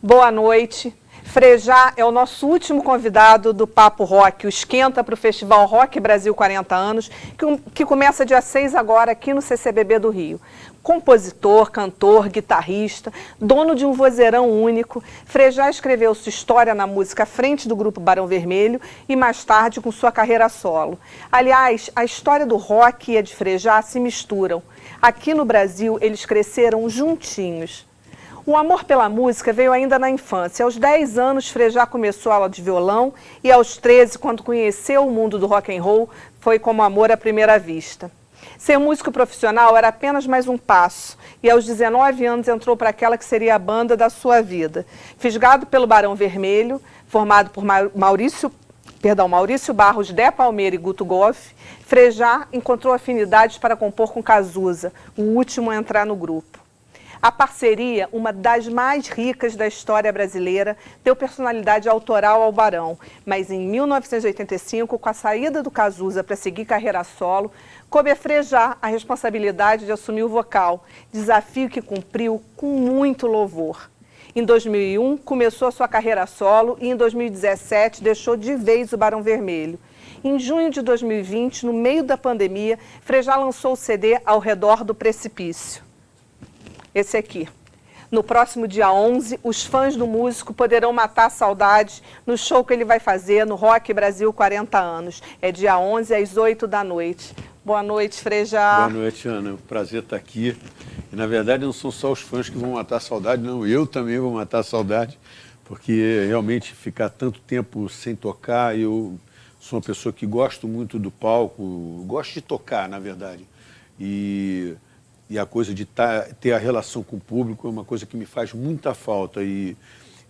Boa noite. Frejá é o nosso último convidado do Papo Rock, o esquenta para o Festival Rock Brasil 40 anos, que começa dia 6 agora aqui no CCBB do Rio. Compositor, cantor, guitarrista, dono de um vozeirão único, Frejá escreveu sua história na música à frente do grupo Barão Vermelho e mais tarde com sua carreira solo. Aliás, a história do rock e a de Frejá se misturam. Aqui no Brasil, eles cresceram juntinhos. O amor pela música veio ainda na infância. Aos 10 anos, Frejá começou a aula de violão e aos 13, quando conheceu o mundo do rock and roll, foi como amor à primeira vista. Ser músico profissional era apenas mais um passo e aos 19 anos entrou para aquela que seria a banda da sua vida. Fisgado pelo Barão Vermelho, formado por Maurício Barros, Dé Palmeira e Guto Goff, Frejá encontrou afinidades para compor com Cazuza, o último a entrar no grupo. A parceria, uma das mais ricas da história brasileira, deu personalidade autoral ao Barão, mas em 1985, com a saída do Cazuza para seguir carreira solo, coube a Frejá a responsabilidade de assumir o vocal, desafio que cumpriu com muito louvor. Em 2001, começou a sua carreira solo e em 2017 deixou de vez o Barão Vermelho. Em junho de 2020, no meio da pandemia, Frejá lançou o CD Ao Redor do Precipício. Esse aqui. No próximo dia 11, os fãs do músico poderão matar a saudade no show que ele vai fazer no Rock Brasil 40 anos. É dia 11, às 8 da noite. Boa noite, Frejá. Boa noite, Ana. É um prazer estar aqui. E, na verdade, não são só os fãs que vão matar a saudade, não. Eu também vou matar a saudade, porque realmente ficar tanto tempo sem tocar, eu sou uma pessoa que gosto muito do palco, gosto de tocar, na verdade. E a coisa de ter a relação com o público é uma coisa que me faz muita falta. E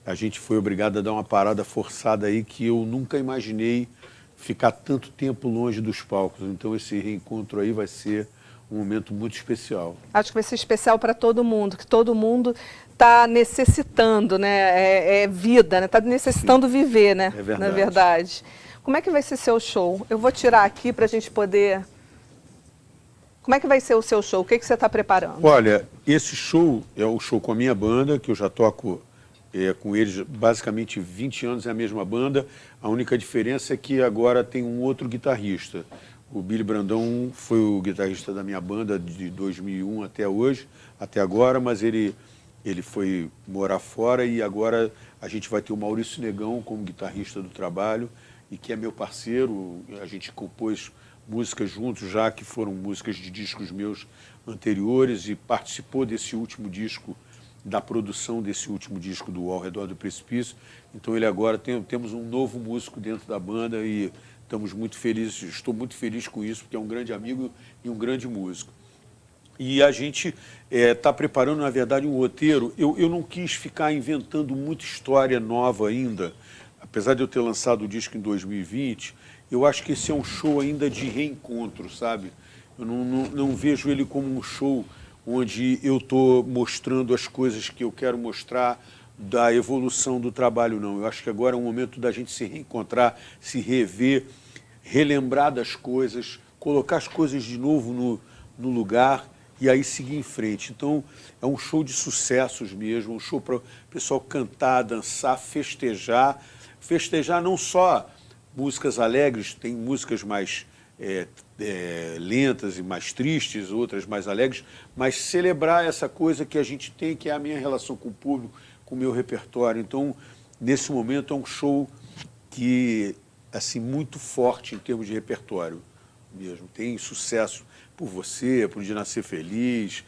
a gente foi obrigado a dar uma parada forçada aí que eu nunca imaginei ficar tanto tempo longe dos palcos. Então esse reencontro aí vai ser um momento muito especial. Acho que vai ser especial para todo mundo, que todo mundo está necessitando, né? É vida, né? Está necessitando viver, né? É verdade. Na verdade. Como é que vai ser seu show? Eu vou tirar aqui para a gente poder... Como é que vai ser o seu show? O que você está preparando? Olha, esse show é o show com a minha banda, que eu já toco com eles basicamente 20 anos, é a mesma banda. A única diferença é que agora tem um outro guitarrista. O Billy Brandão foi o guitarrista da minha banda de 2001 até hoje, até agora, mas ele foi morar fora e agora a gente vai ter o Maurício Negão como guitarrista do trabalho e que é meu parceiro. A gente compôs músicas juntos já, que foram músicas de discos meus anteriores e participou desse último disco, da produção desse último disco do Ao Redor do Precipício. Então ele agora temos um novo músico dentro da banda e estamos muito felizes, estou muito feliz com isso, porque é um grande amigo e um grande músico. E a gente está preparando, na verdade, um roteiro. Eu não quis ficar inventando muita história nova ainda, apesar de eu ter lançado o disco em 2020, eu acho que esse é um show ainda de reencontro, sabe? Eu não vejo ele como um show onde eu estou mostrando as coisas que eu quero mostrar da evolução do trabalho, não. Eu acho que agora é o momento da gente se reencontrar, se rever, relembrar das coisas, colocar as coisas de novo no lugar e aí seguir em frente. Então, é um show de sucessos mesmo, um show para o pessoal cantar, dançar, festejar. Festejar não só músicas alegres, tem músicas mais lentas e mais tristes, outras mais alegres, mas celebrar essa coisa que a gente tem, que é a minha relação com o público, com o meu repertório. Então, nesse momento, é um show que, assim, muito forte em termos de repertório mesmo. Tem sucesso por você, por De Nascer Feliz,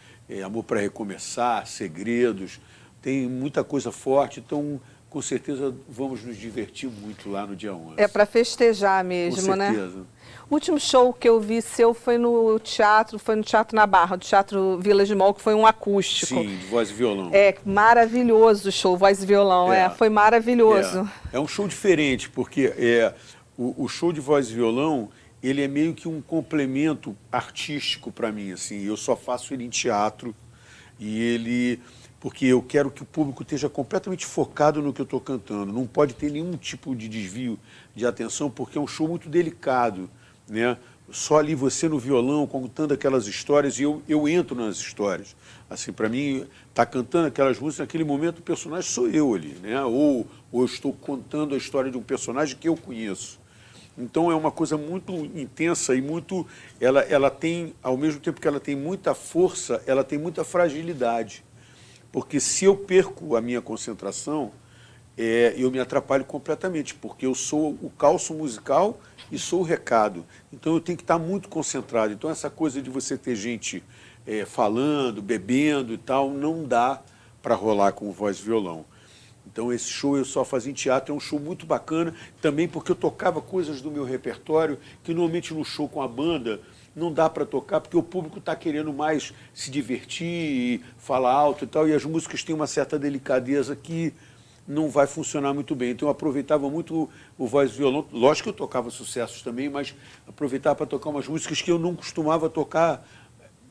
Amor para Recomeçar, Segredos, tem muita coisa forte, então com certeza vamos nos divertir muito lá no dia 11. É para festejar mesmo, né? Com certeza. O último show que eu vi seu foi no Teatro na Barra, do Teatro Village Mall, que foi um acústico. Sim, de voz e violão. É maravilhoso o show, voz e violão, foi maravilhoso. É um show diferente, porque o show de voz e violão, ele é meio que um complemento artístico para mim, assim. Eu só faço ele em teatro porque eu quero que o público esteja completamente focado no que eu estou cantando. Não pode ter nenhum tipo de desvio de atenção, porque é um show muito delicado, né? só ali você no violão, contando aquelas histórias, e eu entro nas histórias. Assim, para mim, tá cantando aquelas músicas, naquele momento o personagem sou eu ali, né? Ou eu estou contando a história de um personagem que eu conheço. Então é uma coisa muito intensa e muito... Ela tem, ao mesmo tempo que ela tem muita força, ela tem muita fragilidade. Porque se eu perco a minha concentração, eu me atrapalho completamente, porque eu sou o calço musical e sou o recado. Então eu tenho que estar muito concentrado. Então essa coisa de você ter gente falando, bebendo e tal, não dá para rolar com voz e violão. Então esse show eu só fazia em teatro, é um show muito bacana, também porque eu tocava coisas do meu repertório, que normalmente no show com a banda não dá para tocar, porque o público está querendo mais se divertir, falar alto e tal, e as músicas têm uma certa delicadeza que não vai funcionar muito bem. Então eu aproveitava muito o voz e violão, lógico que eu tocava sucessos também, mas aproveitava para tocar umas músicas que eu não costumava tocar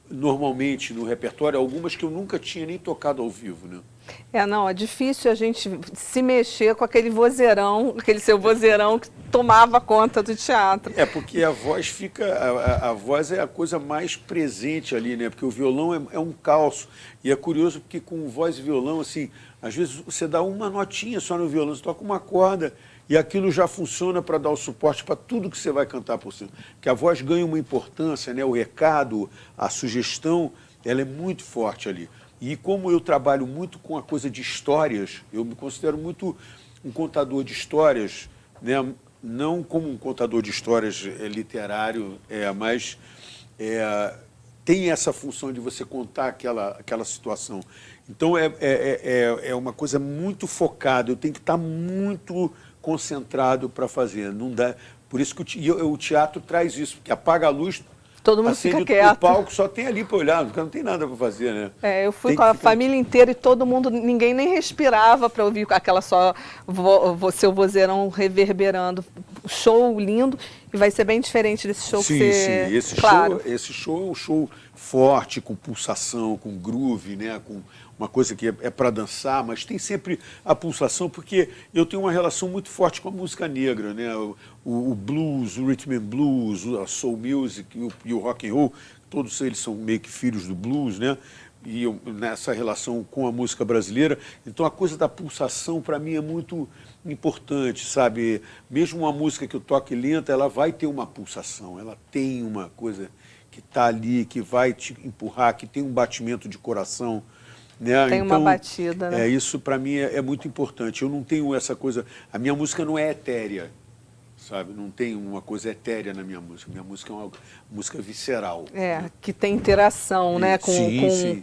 normalmente no repertório, algumas que eu nunca tinha nem tocado ao vivo, né? Não, é difícil a gente se mexer com aquele vozeirão, aquele seu vozeirão que tomava conta do teatro. Porque a voz fica, a voz é a coisa mais presente ali, né? Porque o violão é um calço. E é curioso porque com voz e violão, assim, às vezes você dá uma notinha só no violão, você toca uma corda e aquilo já funciona para dar o suporte para tudo que você vai cantar por cima. Porque a voz ganha uma importância, né? O recado, a sugestão, ela é muito forte ali. E como eu trabalho muito com a coisa de histórias, eu me considero muito um contador de histórias, né? Não como um contador de histórias literário, mas tem essa função de você contar aquela situação. Então é uma coisa muito focada, eu tenho que estar muito concentrado para fazer. Não dá, por isso que o teatro traz isso, porque apaga a luz, todo mundo fica quieto. O palco só tem ali para olhar, porque não tem nada para fazer, né? Eu fui com a família inteira e todo mundo, ninguém nem respirava para ouvir aquela seu vozeirão reverberando. Show lindo, e vai ser bem diferente desse show que você... Sim, esse show é um show forte, com pulsação, com groove, né? Com uma coisa que é para dançar, mas tem sempre a pulsação, porque eu tenho uma relação muito forte com a música negra, né? O blues, o rhythm and blues, a soul music e o rock and roll, todos eles são meio que filhos do blues, né? E nessa relação com a música brasileira, então a coisa da pulsação para mim é muito importante, sabe? Mesmo uma música que eu toque lenta, ela vai ter uma pulsação, ela tem uma coisa que está ali, que vai te empurrar, que tem um batimento de coração, né? Tem então, uma batida, né? Isso para mim é muito importante. Eu não tenho essa coisa, a minha música não é etérea, sabe? Não tem uma coisa etérea na minha música. Minha música é uma música visceral. Que tem interação, né? Sim.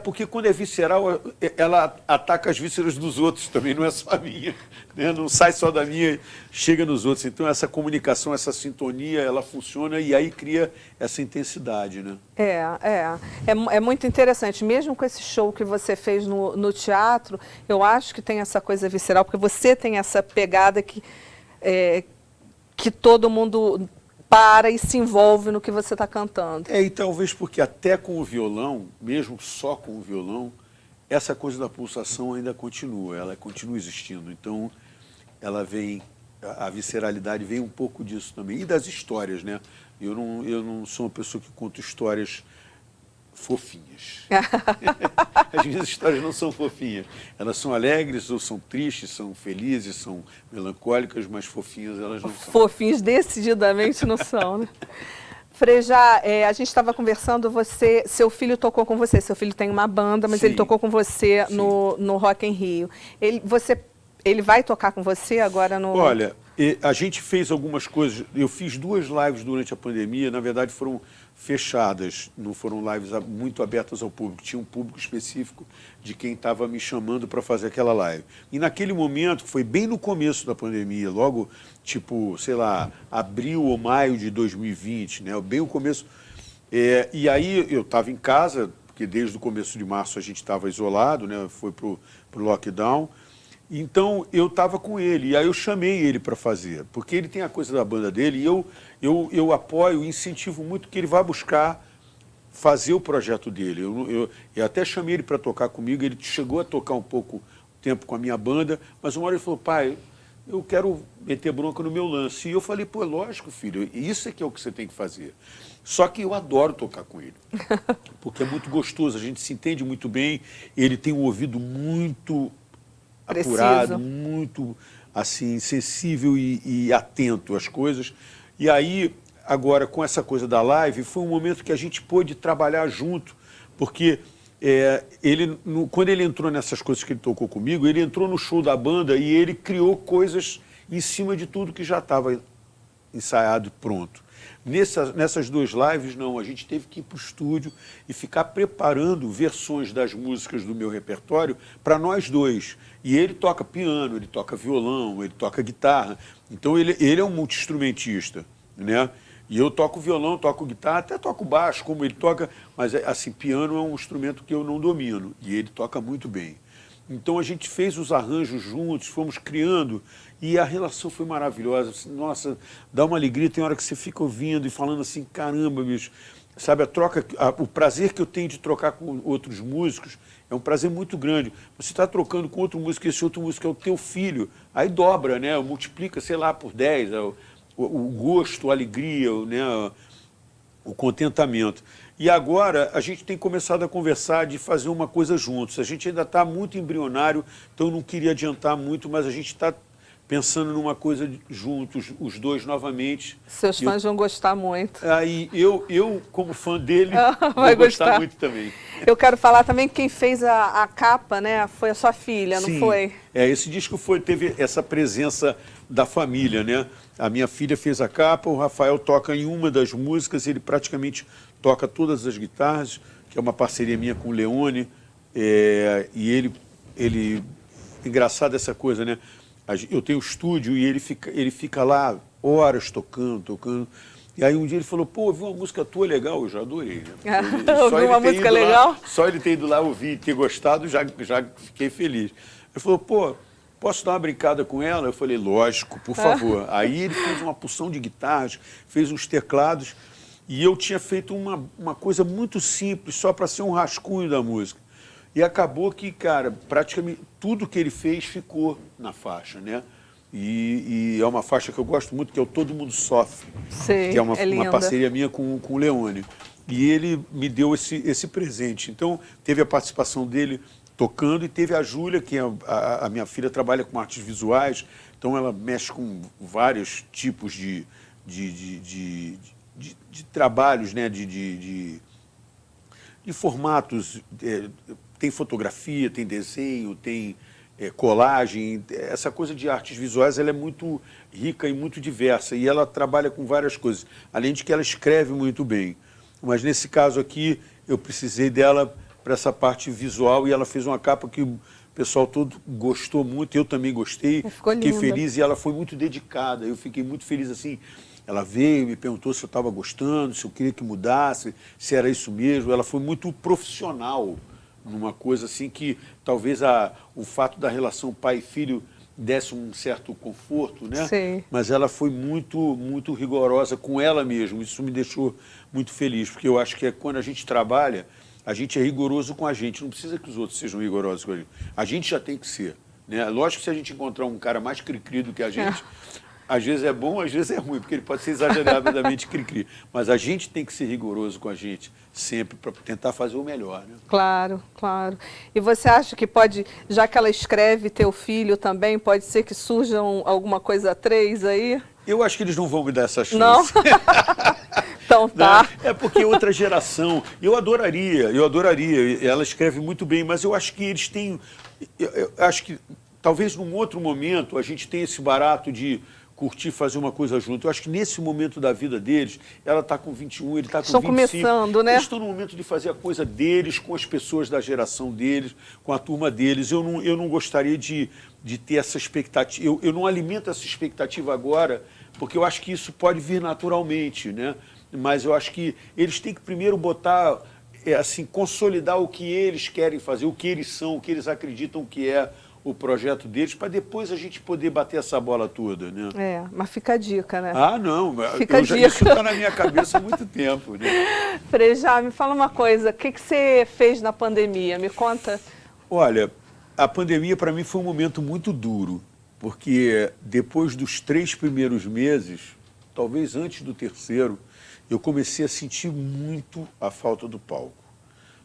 Porque quando é visceral, ela ataca as vísceras dos outros também, não é só a minha, né? Não sai só da minha, chega nos outros. Então essa comunicação, essa sintonia, ela funciona e aí cria essa intensidade, né? É muito interessante. Mesmo com esse show que você fez no teatro, eu acho que tem essa coisa visceral, porque você tem essa pegada que todo mundo para e se envolve no que você está cantando. E talvez porque até com o violão, mesmo só com o violão, essa coisa da pulsação ainda continua, ela continua existindo. Então, ela vem, a visceralidade vem um pouco disso também. E das histórias, né? Eu não sou uma pessoa que conta histórias fofinhas. As minhas histórias não são fofinhas. Elas são alegres ou são tristes, são felizes, são melancólicas, mas fofinhas elas não são. Fofinhos decididamente não são, né? Freja, a gente estava conversando, seu filho tocou com você, seu filho tem uma banda, mas ele tocou com você no Rock in Rio. Ele vai tocar com você agora no... Olha, a gente fez algumas coisas, eu fiz 2 lives durante a pandemia, na verdade foram fechadas, não foram lives muito abertas ao público, tinha um público específico de quem estava me chamando para fazer aquela live. E naquele momento, foi bem no começo da pandemia, logo, tipo, sei lá, abril ou maio de 2020, né, bem o começo. E aí eu estava em casa, porque desde o começo de março a gente estava isolado, né, foi para o lockdown. Então, eu estava com ele, e aí eu chamei ele para fazer, porque ele tem a coisa da banda dele, e eu apoio, incentivo muito que ele vá buscar fazer o projeto dele. Eu até chamei ele para tocar comigo, ele chegou a tocar um pouco tempo com a minha banda, mas uma hora ele falou, pai, eu quero meter bronca no meu lance. E eu falei, pô, lógico, filho, isso é que é o que você tem que fazer. Só que eu adoro tocar com ele, porque é muito gostoso, a gente se entende muito bem, ele tem um ouvido muito apurado, muito assim, sensível e atento às coisas. E aí, agora, com essa coisa da live, foi um momento que a gente pôde trabalhar junto, porque quando ele entrou nessas coisas que ele tocou comigo, ele entrou no show da banda e ele criou coisas em cima de tudo que já estava ensaiado e pronto. Nessas duas lives, não, a gente teve que ir para o estúdio e ficar preparando versões das músicas do meu repertório para nós dois. E ele toca piano, ele toca violão, ele toca guitarra. Então ele é um multi-instrumentista, né? E eu toco violão, toco guitarra, até toco baixo, como ele toca, mas assim, piano é um instrumento que eu não domino, e ele toca muito bem. Então a gente fez os arranjos juntos, fomos criando, e a relação foi maravilhosa. Nossa, dá uma alegria, tem hora que você fica ouvindo e falando assim, caramba, bicho, sabe, o prazer que eu tenho de trocar com outros músicos é um prazer muito grande. Você está trocando com outro músico, esse outro músico é o teu filho, aí dobra, né, multiplica, sei lá, por 10, o gosto, a alegria, né, o contentamento. E agora a gente tem começado a conversar de fazer uma coisa juntos. A gente ainda está muito embrionário, então eu não queria adiantar muito, mas a gente está pensando numa coisa juntos, os dois novamente. Seus fãs vão gostar muito. Aí eu como fã dele, vai vou gostar muito também. Eu quero falar também que quem fez a capa, né, foi a sua filha, Sim, não foi? Esse disco teve essa presença da família, né? A minha filha fez a capa, o Rafael toca em uma das músicas, ele praticamente toca todas as guitarras, que é uma parceria minha com o Leone, e ele engraçado essa coisa, né? Eu tenho estúdio e ele fica lá horas tocando. E aí um dia ele falou, pô, ouvi uma música tua legal, eu já adorei, né? Ouviu uma música legal? Só ele ter ido lá ouvir e ter gostado, já fiquei feliz. Ele falou, pô, posso dar uma brincada com ela? Eu falei, lógico, por favor. Aí ele fez uma porção de guitarras, fez uns teclados, e eu tinha feito uma coisa muito simples, só para ser um rascunho da música. E acabou que, cara, praticamente tudo que ele fez ficou na faixa, né? E é uma faixa que eu gosto muito, que é o Todo Mundo Sofre, Sim, que é uma parceria minha com o Leone. E ele me deu esse presente. Então, teve a participação dele tocando, e teve a Júlia, que a minha filha trabalha com artes visuais, então ela mexe com vários tipos de trabalhos, né? de formatos, tem fotografia, tem desenho, tem colagem, essa coisa de artes visuais ela é muito rica e muito diversa, e ela trabalha com várias coisas, além de que ela escreve muito bem. Mas nesse caso aqui, eu precisei dela para essa parte visual, e ela fez uma capa que o pessoal todo gostou muito, eu também gostei, fiquei feliz, e ela foi muito dedicada, eu fiquei muito feliz assim. Ela veio, me perguntou se eu estava gostando, se eu queria que mudasse, se era isso mesmo. Ela foi muito profissional numa coisa assim que talvez o fato da relação pai e filho desse um certo conforto, né? Sim. Mas ela foi muito rigorosa com ela mesma. Isso me deixou muito feliz, porque eu acho que quando a gente trabalha, a gente é rigoroso com a gente. Não precisa que os outros sejam rigorosos com a gente. A gente já tem que ser, né? Lógico que se a gente encontrar um cara mais cri-cri do que a gente... Às vezes é bom, às vezes é ruim, porque ele pode ser exageradamente cri-cri. Mas a gente tem que ser rigoroso com a gente, sempre, para tentar fazer o melhor, né? Claro, claro. E você acha que pode, já que ela escreve teu filho também, pode ser que surjam alguma coisa 3 aí? Eu acho que eles não vão me dar essa chance. Não? Então tá. Não, é porque outra geração. Eu adoraria. Ela escreve muito bem, mas eu acho que eles têm... Eu acho que talvez num outro momento a gente tenha esse barato de curtir, fazer uma coisa junto. Eu acho que nesse momento da vida deles, ela está com 21, ele está com 25. Estão começando, né? Eles estão no momento de fazer a coisa deles, com as pessoas da geração deles, com a turma deles. Eu não gostaria de ter essa expectativa. Eu não alimento essa expectativa agora, porque eu acho que isso pode vir naturalmente, né? Mas eu acho que eles têm que primeiro botar, assim, consolidar o que eles querem fazer, o que eles são, o que eles acreditam que é o projeto deles, para depois a gente poder bater essa bola toda, né? Mas fica a dica, né? Ah, não, isso está na minha cabeça há muito tempo, né? Frejá, me fala uma coisa, o que você fez na pandemia? Me conta. Olha, a pandemia para mim foi um momento muito duro, porque depois dos 3 primeiros meses, talvez antes do terceiro, eu comecei a sentir muito a falta do palco.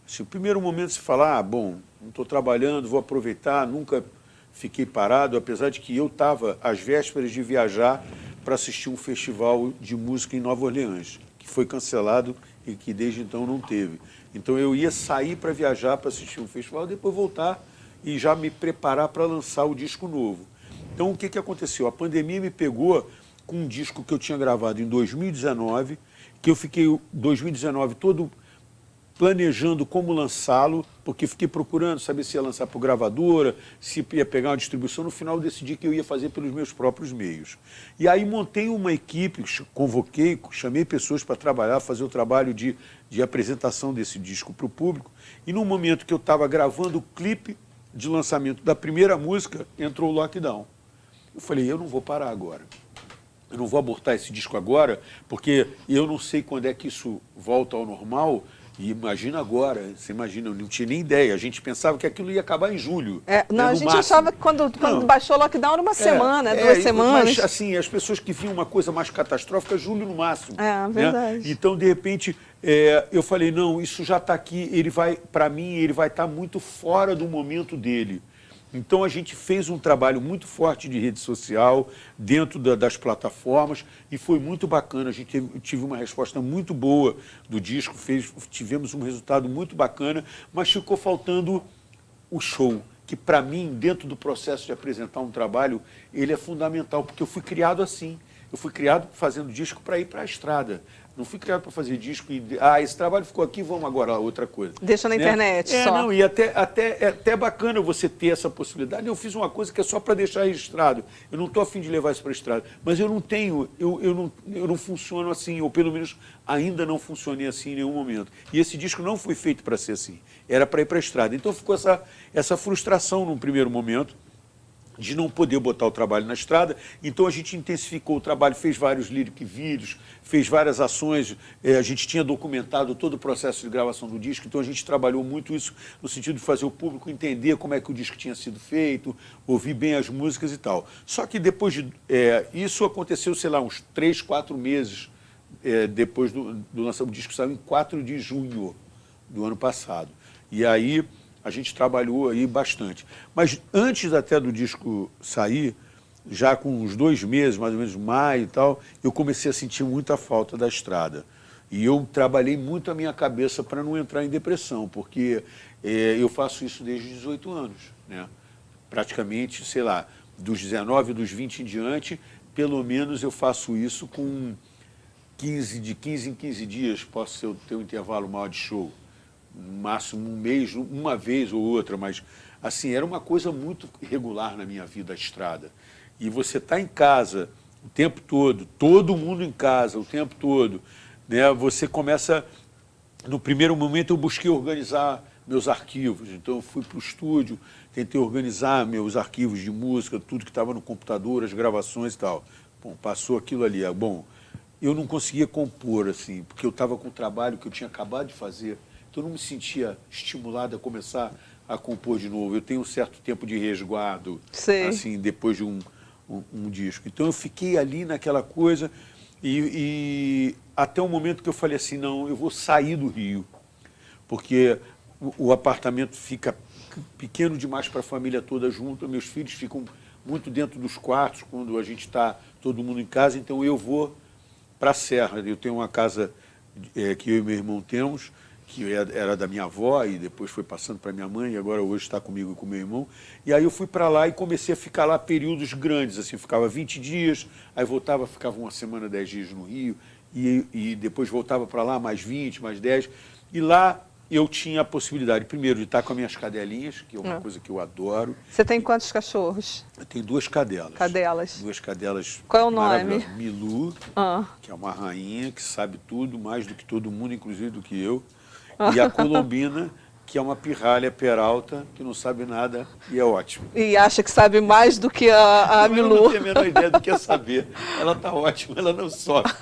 Assim, o primeiro momento se fala, bom, não estou trabalhando, vou aproveitar, nunca fiquei parado, apesar de que eu estava às vésperas de viajar para assistir um festival de música em Nova Orleans, que foi cancelado e que desde então não teve. Então eu ia sair para viajar para assistir um festival, depois voltar e já me preparar para lançar o disco novo. Então o que aconteceu? A pandemia me pegou com um disco que eu tinha gravado em 2019, que eu fiquei 2019 todo planejando como lançá-lo, porque fiquei procurando saber se ia lançar por gravadora, se ia pegar uma distribuição. No final, decidi que eu ia fazer pelos meus próprios meios. E aí montei uma equipe, convoquei, chamei pessoas para trabalhar, fazer o trabalho de apresentação desse disco para o público. E no momento que eu estava gravando o clipe de lançamento da primeira música, entrou o lockdown. Eu falei, eu não vou parar agora. Eu não vou abortar esse disco agora, porque eu não sei quando é que isso volta ao normal. E imagina agora, você imagina, eu não tinha nem ideia, a gente pensava que aquilo ia acabar em julho. Não, né, a gente máximo. achava que quando baixou o lockdown era uma semana, 2 semanas. Mas assim, as pessoas que viam uma coisa mais catastrófica, julho no máximo. Verdade. Né? Então, de repente, eu falei, não, isso já está aqui, ele vai, para mim, ele vai estar muito fora do momento dele. Então, a gente fez um trabalho muito forte de rede social, dentro das plataformas, e foi muito bacana. A gente tive uma resposta muito boa do disco, tivemos um resultado muito bacana, mas ficou faltando o show, que para mim, dentro do processo de apresentar um trabalho, ele é fundamental, porque eu fui criado assim. Eu fui criado fazendo disco para ir para a estrada. Não fui criado para fazer disco e, esse trabalho ficou aqui, vamos agora a outra coisa. Deixa na internet só. Não, e é até bacana você ter essa possibilidade. Eu fiz uma coisa que é só para deixar registrado. Eu não estou a fim de levar isso para a estrada. Mas eu não tenho, eu não funciono assim, ou pelo menos ainda não funcionei assim em nenhum momento. E esse disco não foi feito para ser assim. Era para ir para a estrada. Então ficou essa frustração num primeiro momento, de não poder botar o trabalho na estrada. Então a gente intensificou o trabalho, fez vários lyric vídeos, fez várias ações, a gente tinha documentado todo o processo de gravação do disco, então a gente trabalhou muito isso no sentido de fazer o público entender como é que o disco tinha sido feito, ouvir bem as músicas e tal. Só que depois isso aconteceu, sei lá, uns 3, 4 meses depois do lançamento. O disco saiu em 4 de junho do ano passado. E aí a gente trabalhou aí bastante. Mas antes até do disco sair, já com uns 2 meses, mais ou menos maio e tal, eu comecei a sentir muita falta da estrada. E eu trabalhei muito a minha cabeça para não entrar em depressão, porque eu faço isso desde os 18 anos. Né? Praticamente, sei lá, dos 19, dos 20 em diante, pelo menos eu faço isso com de 15 em 15 dias, posso ter um intervalo maior de show. No máximo um mês, uma vez ou outra, mas assim, era uma coisa muito regular na minha vida, a estrada. E você está em casa o tempo todo, todo mundo em casa o tempo todo, né? Você começa, no primeiro momento eu busquei organizar meus arquivos, então eu fui para o estúdio, tentei organizar meus arquivos de música, tudo que estava no computador, as gravações e tal. Bom, passou aquilo ali. Bom, eu não conseguia compor, assim, porque eu estava com um trabalho que eu tinha acabado de fazer. Então, eu não me sentia estimulado a começar a compor de novo. Eu tenho um certo tempo de resguardo, assim, depois de um disco. Então, eu fiquei ali naquela coisa e até o momento que eu falei assim, não, eu vou sair do Rio, porque o apartamento fica pequeno demais para a família toda junto, meus filhos ficam muito dentro dos quartos quando a gente está todo mundo em casa, então eu vou para a Serra. Eu tenho uma casa que eu e meu irmão temos, que era da minha avó e depois foi passando para minha mãe e agora hoje está comigo e com meu irmão. E aí eu fui para lá e comecei a ficar lá períodos grandes, assim, ficava 20 dias, aí voltava, ficava uma semana, 10 dias no Rio, e depois voltava para lá mais 20, mais 10. E lá eu tinha a possibilidade, primeiro, de estar com as minhas cadelinhas, que é uma coisa que eu adoro. Você tem quantos cachorros? Eu tenho 2 cadelas. Cadelas. 2 cadelas. Qual é o nome? Milu, que é uma rainha que sabe tudo, mais do que todo mundo, inclusive do que eu. E a Colombina, que é uma pirralha peralta, que não sabe nada e é ótimo. E acha que sabe mais do que a Milu. Eu não tenho a menor ideia do que é saber. Ela está ótima, ela não sofre.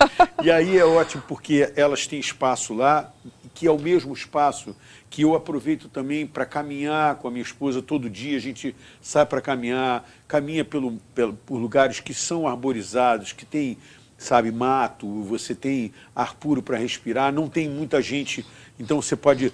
E aí é ótimo porque elas têm espaço lá que é o mesmo espaço que eu aproveito também para caminhar com a minha esposa todo dia. A gente sai para caminhar, caminha por lugares que são arborizados, que tem, sabe, mato, você tem ar puro para respirar, não tem muita gente, então você pode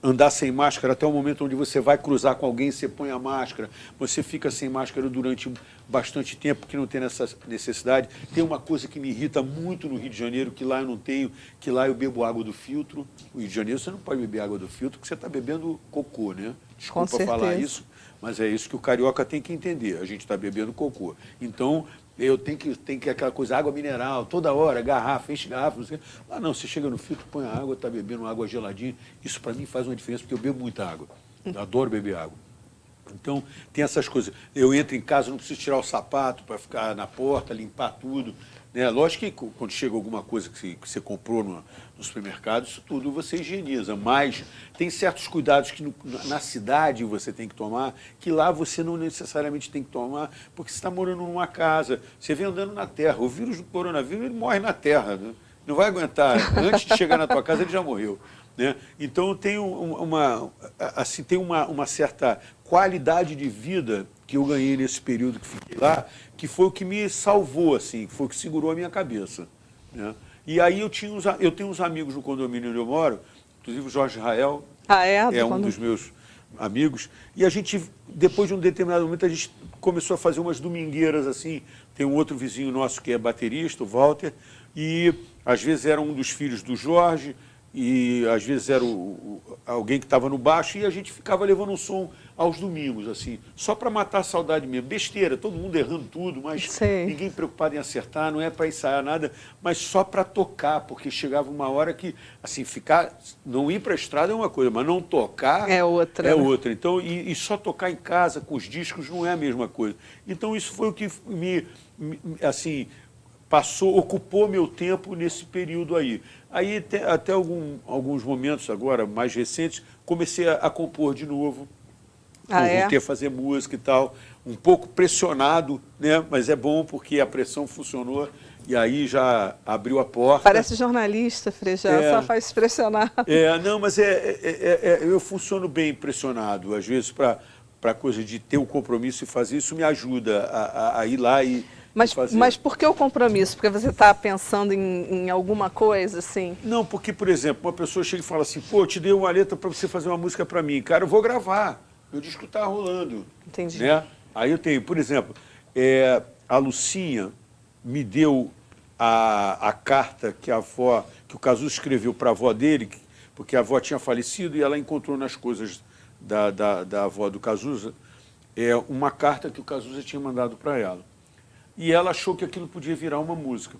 andar sem máscara até o momento onde você vai cruzar com alguém, você põe a máscara, você fica sem máscara durante bastante tempo, porque não tem essa necessidade. Tem uma coisa que me irrita muito no Rio de Janeiro, que lá eu não tenho, que lá eu bebo água do filtro. No Rio de Janeiro você não pode beber água do filtro, porque você está bebendo cocô, né? Desculpa falar isso, mas é isso que o carioca tem que entender, a gente está bebendo cocô. Então, eu tenho que aquela coisa, água mineral, toda hora, garrafa, enche garrafa, não sei. Lá não, você chega no filtro, põe a água, está bebendo uma água geladinha. Isso para mim faz uma diferença, porque eu bebo muita água. Eu adoro beber água. Então, tem essas coisas. Eu entro em casa, não preciso tirar o sapato para ficar na porta, limpar tudo. Né? Lógico que quando chega alguma coisa que você comprou no supermercado, isso tudo você higieniza. Mas tem certos cuidados que na cidade você tem que tomar, que lá você não necessariamente tem que tomar, porque você está morando numa casa, você vem andando na terra. O vírus do coronavírus, ele morre na terra, né? Não vai aguentar. Antes de chegar na tua casa, ele já morreu. Né? Então, tem uma certa qualidade de vida que eu ganhei nesse período que fiquei lá, que foi o que me salvou, assim, foi o que segurou a minha cabeça. Né? E aí eu tenho uns amigos no condomínio onde eu moro, inclusive o Jorge Rael, é um dos meus amigos, e a gente, depois de um determinado momento, a gente começou a fazer umas domingueiras assim. Tem um outro vizinho nosso que é baterista, o Walter, e às vezes era um dos filhos do Jorge, e às vezes era alguém que estava no baixo, e a gente ficava levando um som aos domingos, assim, só para matar a saudade mesmo. Besteira, todo mundo errando tudo, mas ninguém preocupado em acertar, não é para ensaiar nada, mas só para tocar, porque chegava uma hora que, assim, não ir para a estrada é uma coisa, mas não tocar é outra. É outra. Então, e só tocar em casa com os discos não é a mesma coisa. Então, isso foi o que assim, ocupou meu tempo nesse período aí. Aí, até alguns momentos agora, mais recentes, comecei a compor de novo. Voltei a fazer música e tal, um pouco pressionado, né? Mas é bom porque a pressão funcionou e aí já abriu a porta. Parece jornalista, Frejá, só faz pressionar. Não, mas eu funciono bem pressionado, às vezes para coisa de ter o compromisso e fazer isso me ajuda a ir lá e fazer. Mas por que o compromisso? Porque você está pensando em alguma coisa, assim? Não, porque, por exemplo, uma pessoa chega e fala assim, pô, eu te dei uma letra para você fazer uma música para mim. Cara, eu vou gravar. Meu disco está rolando. Entendi. Né? Aí eu tenho, por exemplo, a Lucinha me deu a carta que o Cazuza escreveu para a avó dele, porque a avó tinha falecido e ela encontrou nas coisas da avó do Cazuza uma carta que o Cazuza tinha mandado para ela. E ela achou que aquilo podia virar uma música.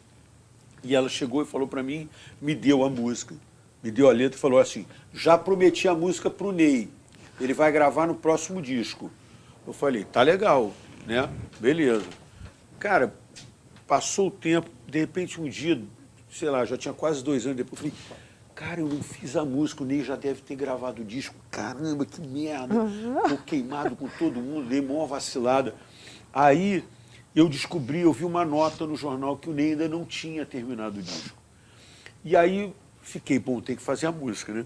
E ela chegou e falou para mim, me deu a música, me deu a letra e falou assim, já prometi a música para o Ney. Ele vai gravar no próximo disco. Eu falei, tá legal, né? Beleza. Cara, passou o tempo, de repente um dia, sei lá, já tinha quase 2 anos depois, eu falei, cara, eu não fiz a música, o Ney já deve ter gravado o disco. Caramba, que merda. Tô queimado com todo mundo, dei mó vacilada. Aí eu vi uma nota no jornal que o Ney ainda não tinha terminado o disco. E aí fiquei, bom, tem que fazer a música, né?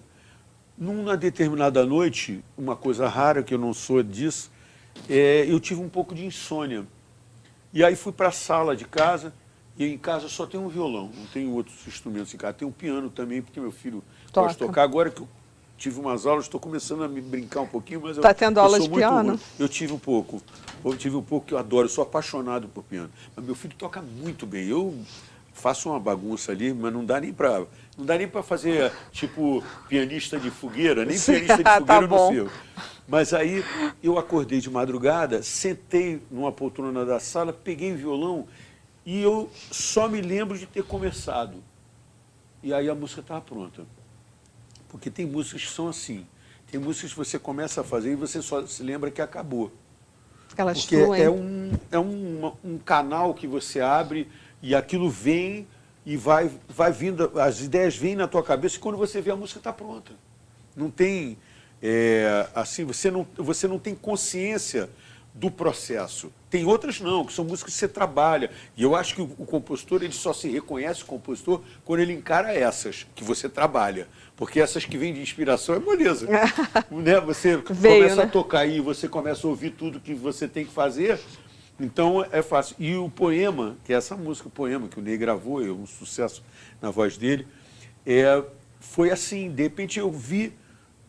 Numa determinada noite, uma coisa rara, que eu não sou disso, eu tive um pouco de insônia. E aí fui para a sala de casa, e em casa só tem um violão, não tenho outros instrumentos em casa. Tem um piano também, porque meu filho gosta de tocar. Agora que eu tive umas aulas, estou começando a me brincar um pouquinho, mas Está tendo aula de piano? Eu tive um pouco. Que eu adoro, eu sou apaixonado por piano. Mas meu filho toca muito bem. Eu faço uma bagunça ali, mas não dá nem para fazer, tipo, pianista de fogueira, nem pianista de fogueira no seu. Mas aí eu acordei de madrugada, sentei numa poltrona da sala, peguei o violão e eu só me lembro de ter começado. E aí a música estava pronta. Porque tem músicas que são assim. Tem músicas que você começa a fazer e você só se lembra que acabou. Elas porque fluem. É um canal que você abre e aquilo vem e vai vindo, as ideias vêm na tua cabeça e quando você vê a música está pronta. Não tem, assim, você não tem consciência do processo. Tem outras não, que são músicas que você trabalha. E eu acho que o compositor, ele só se reconhece o compositor quando ele encara essas que você trabalha. Porque essas que vêm de inspiração é moleza. Né? Você começa a tocar aí, você começa a ouvir tudo que você tem que fazer, então é fácil. E o Poema, que é essa música, o Poema, que o Ney gravou, é um sucesso na voz dele, foi assim, de repente eu vi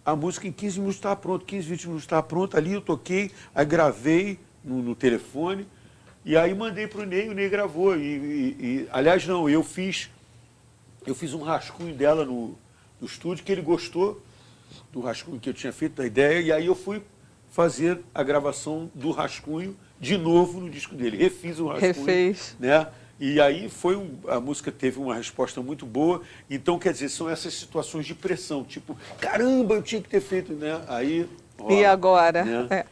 a música em 15 minutos estava pronta, 15, 20 minutos estava pronta, ali eu toquei, aí gravei no telefone, e aí mandei para o Ney gravou. Aliás, não, eu fiz um rascunho dela no estúdio, que ele gostou do rascunho que eu tinha feito, da ideia, e aí eu fui fazer a gravação do rascunho de novo no disco dele. Refiz o rascunho. Refez. Né? E aí a música teve uma resposta muito boa. Então, quer dizer, são essas situações de pressão, tipo, caramba, eu tinha que ter feito, né? Aí, rola, e agora? Né?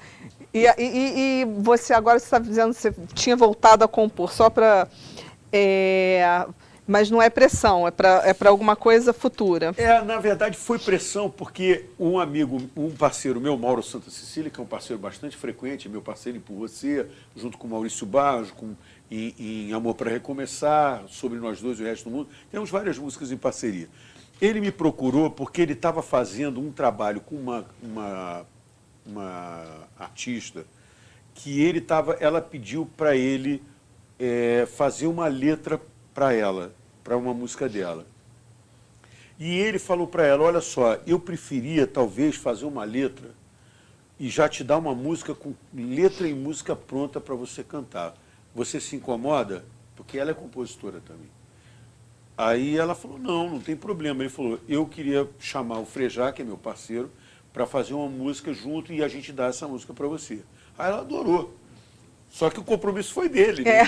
E você agora está dizendo que você tinha voltado a compor só para... mas não é pressão, é para alguma coisa futura. Na verdade foi pressão, porque um parceiro meu, Mauro Santa Cecília, que é um parceiro bastante frequente, meu parceiro em Por Você, junto com Maurício Barros, em Amor para Recomeçar, Sobre Nós Dois e o Resto do Mundo, temos várias músicas em parceria. Ele me procurou porque ele estava fazendo um trabalho com uma artista que ela pediu para ele fazer uma letra para ela, para uma música dela. E ele falou para ela, olha só, eu preferia talvez fazer uma letra e já te dar uma música com letra e música pronta para você cantar. Você se incomoda? Porque ela é compositora também. Aí ela falou, não tem problema. Ele falou, eu queria chamar o Frejá, que é meu parceiro, para fazer uma música junto e a gente dar essa música para você. Aí ela adorou. Só que o compromisso foi dele, né?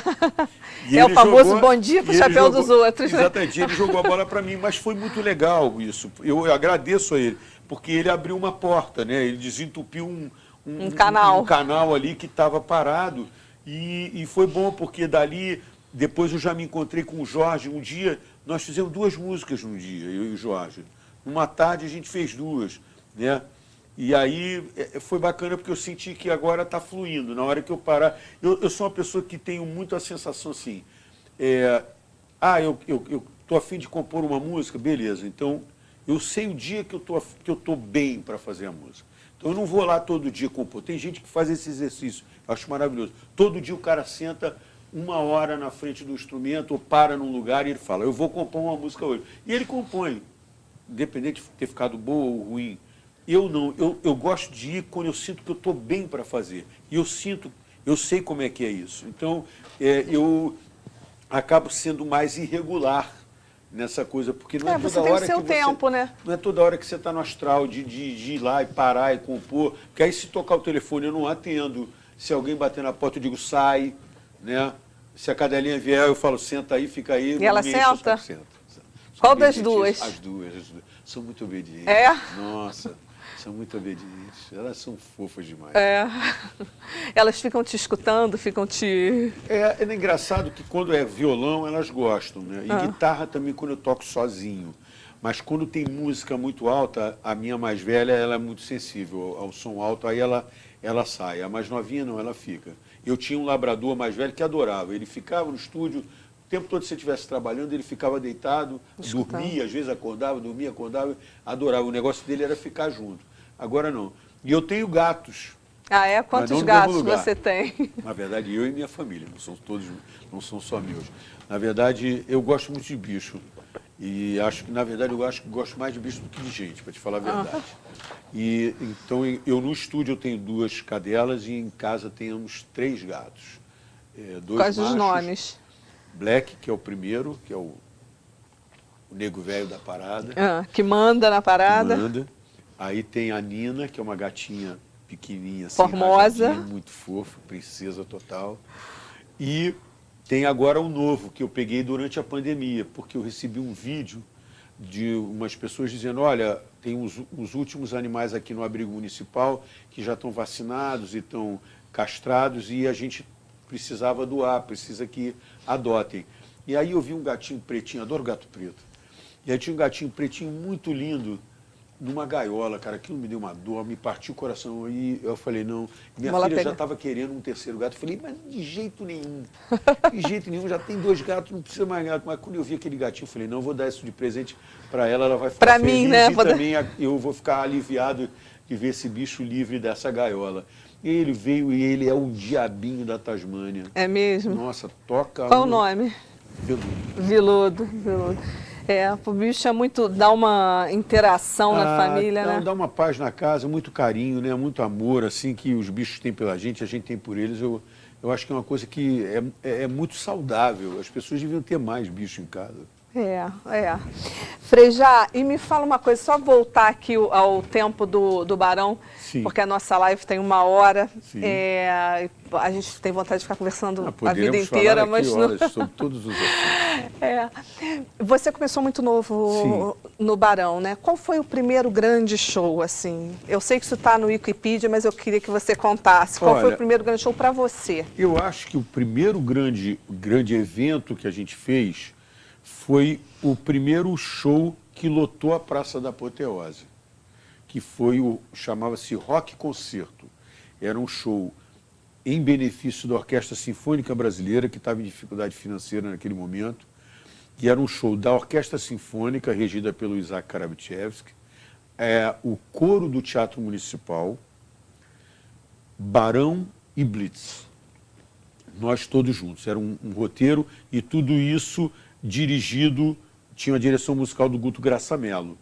O famoso bom dia pro chapéu dos outros. Exatamente, ele jogou a bola para mim, mas foi muito legal isso. Eu agradeço a ele, porque ele abriu uma porta, né? Ele desentupiu um canal ali que estava parado e foi bom, porque dali, depois eu já me encontrei com o Jorge um dia, nós fizemos 2 músicas num dia, eu e o Jorge. Numa tarde a gente fez 2, né? E aí foi bacana porque eu senti que agora está fluindo. Na hora que eu parar... Eu sou uma pessoa que tenho muito a sensação assim... eu estou a fim de compor uma música, beleza. Então, eu sei o dia que eu estou bem para fazer a música. Então, eu não vou lá todo dia compor. Tem gente que faz esse exercício, eu acho maravilhoso. Todo dia o cara senta 1 hora na frente do instrumento ou para num lugar e ele fala, eu vou compor uma música hoje. E ele compõe, independente de ter ficado boa ou ruim. Eu não, eu gosto de ir quando eu sinto que eu estou bem para fazer. E eu sei como é que é isso. Então, eu acabo sendo mais irregular nessa coisa, porque não é toda hora que você... Você tem o seu tempo, né? Não é toda hora que você está no astral de ir lá e parar e compor, porque aí se tocar o telefone eu não atendo, se alguém bater na porta eu digo sai, né? Se a cadelinha vier eu falo senta aí, fica aí. E ela senta? Senta. Qual das duas? As duas. São muito obedientes. Nossa... São muito obedientes, elas são fofas demais. Elas ficam te escutando, ficam te... É engraçado que quando é violão, elas gostam, né? E guitarra também quando eu toco sozinho. Mas quando tem música muito alta, a minha mais velha ela é muito sensível ao som alto, aí ela sai. A mais novinha não, ela fica. Eu tinha um labrador mais velho que adorava, ele ficava no estúdio, o tempo todo que você estivesse trabalhando, ele ficava deitado, dormia, às vezes acordava, adorava. O negócio dele era ficar junto. Agora não. E eu tenho gatos. Quantos gatos você tem? Na verdade, eu e minha família, não são só meus. Na verdade, eu gosto muito de bicho. E acho que, na verdade, eu gosto mais de bicho do que de gente, para te falar a verdade. E então, eu no estúdio eu tenho 2 cadelas e em casa temos 3 gatos. 2 Quais machos, os nomes? Black, que é o primeiro, que é o nego velho da parada. Que manda na parada. Manda. Aí tem a Nina, que é uma gatinha pequenininha, assim, formosa, muito fofa, princesa total. E tem agora um novo, que eu peguei durante a pandemia, porque eu recebi um vídeo de umas pessoas dizendo, olha, tem os últimos animais aqui no abrigo municipal que já estão vacinados e estão castrados e a gente precisava doar, precisa que adotem. E aí eu vi um gatinho pretinho, adoro gato preto. E aí tinha um gatinho pretinho muito lindo, numa gaiola, cara, aquilo me deu uma dor, me partiu o coração. E eu falei, não, minha Vou lá filha já pegar. estava querendo um terceiro gato. Eu falei, mas de jeito nenhum, já tem 2 gatos, não precisa mais gato. Mas quando eu vi aquele gatinho, eu falei, não, eu vou dar isso de presente para ela, ela vai ficar Pra feliz mim, né? e também eu vou ficar aliviado de ver esse bicho livre dessa gaiola. E ele veio e ele é o diabinho da Tasmânia. É mesmo? Nossa, toca... Qual o nome? Veludo. Veludo. O bicho é muito, dá uma interação na família, né? Dá uma paz na casa, muito carinho, né? Muito amor, assim, que os bichos têm pela gente, a gente tem por eles. Eu acho que é uma coisa que é muito saudável. As pessoas deviam ter mais bicho em casa. Frejá, e me fala uma coisa, só voltar aqui ao tempo do Barão, Sim. porque a nossa live tem 1 hora. Sim. A gente tem vontade de ficar conversando a vida Poderíamos inteira, falar mas aqui não. horas sobre todos os assuntos. Você começou muito novo no Barão, né? Qual foi o primeiro grande show, assim? Eu sei que isso está no Wikipedia, mas eu queria que você contasse. Qual foi o primeiro grande show para você? Eu acho que o primeiro grande evento que a gente fez foi o primeiro show que lotou a Praça da Apoteose, que foi chamava-se Rock Concerto. Era um show em benefício da Orquestra Sinfônica Brasileira, que estava em dificuldade financeira naquele momento, e era um show da Orquestra Sinfônica, regida pelo Isaac Karabchevsky, o coro do Teatro Municipal, Barão e Blitz. Nós todos juntos. Era um roteiro e tudo isso dirigido, tinha a direção musical do Guto Graça Mello.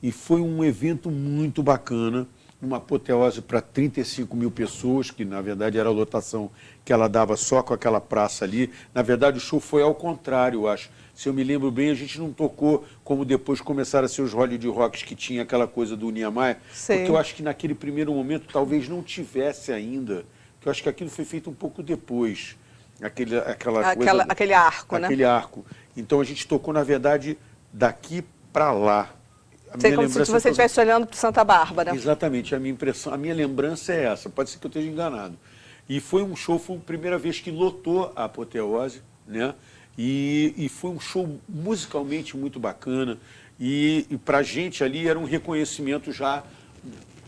E foi um evento muito bacana, uma apoteose para 35 mil pessoas, que na verdade era a lotação que ela dava só com aquela praça ali. Na verdade o show foi ao contrário, eu acho. Se eu me lembro bem, a gente não tocou como depois começaram a ser os Hollywood Rocks, que tinha aquela coisa do Niemeyer, porque eu acho que naquele primeiro momento talvez não tivesse ainda, porque eu acho que aquilo foi feito um pouco depois. Aquele arco, né? Aquele arco. Então a gente tocou, na verdade, daqui para lá. Como se você estivesse olhando para Santa Bárbara. Exatamente, a minha lembrança é essa, pode ser que eu esteja enganado. E foi um show, foi a primeira vez que lotou a Apoteose, né? E foi um show musicalmente muito bacana. E para a gente ali era um reconhecimento já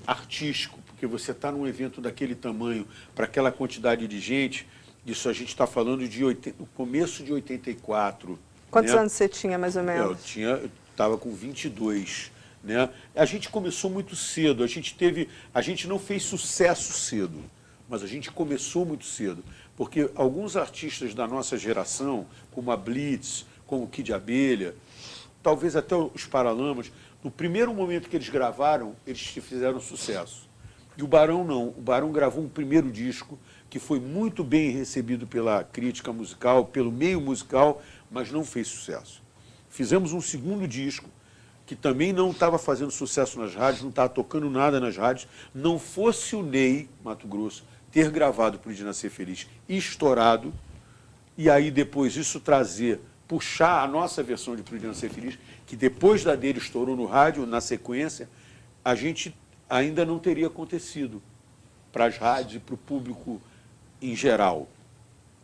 artístico, porque você está num evento daquele tamanho, para aquela quantidade de gente. Isso a gente está falando do começo de 84. Quantos anos você tinha, mais ou menos? Eu estava com 22. Né? A gente começou muito cedo, a gente não fez sucesso cedo, mas a gente começou muito cedo, porque alguns artistas da nossa geração, como a Blitz, como o Kid Abelha, talvez até os Paralamas, no primeiro momento que eles gravaram, eles fizeram sucesso. E o Barão não, o Barão gravou um primeiro disco, que foi muito bem recebido pela crítica musical, pelo meio musical, mas não fez sucesso. Fizemos um segundo disco, que também não estava fazendo sucesso nas rádios, não estava tocando nada nas rádios, não fosse o Ney Mato Grosso ter gravado Podia Nascer Feliz e estourado, e aí depois isso puxar a nossa versão de Podia Nascer Feliz, que depois da dele estourou no rádio, na sequência, a gente ainda não teria acontecido para as rádios e para o público em geral.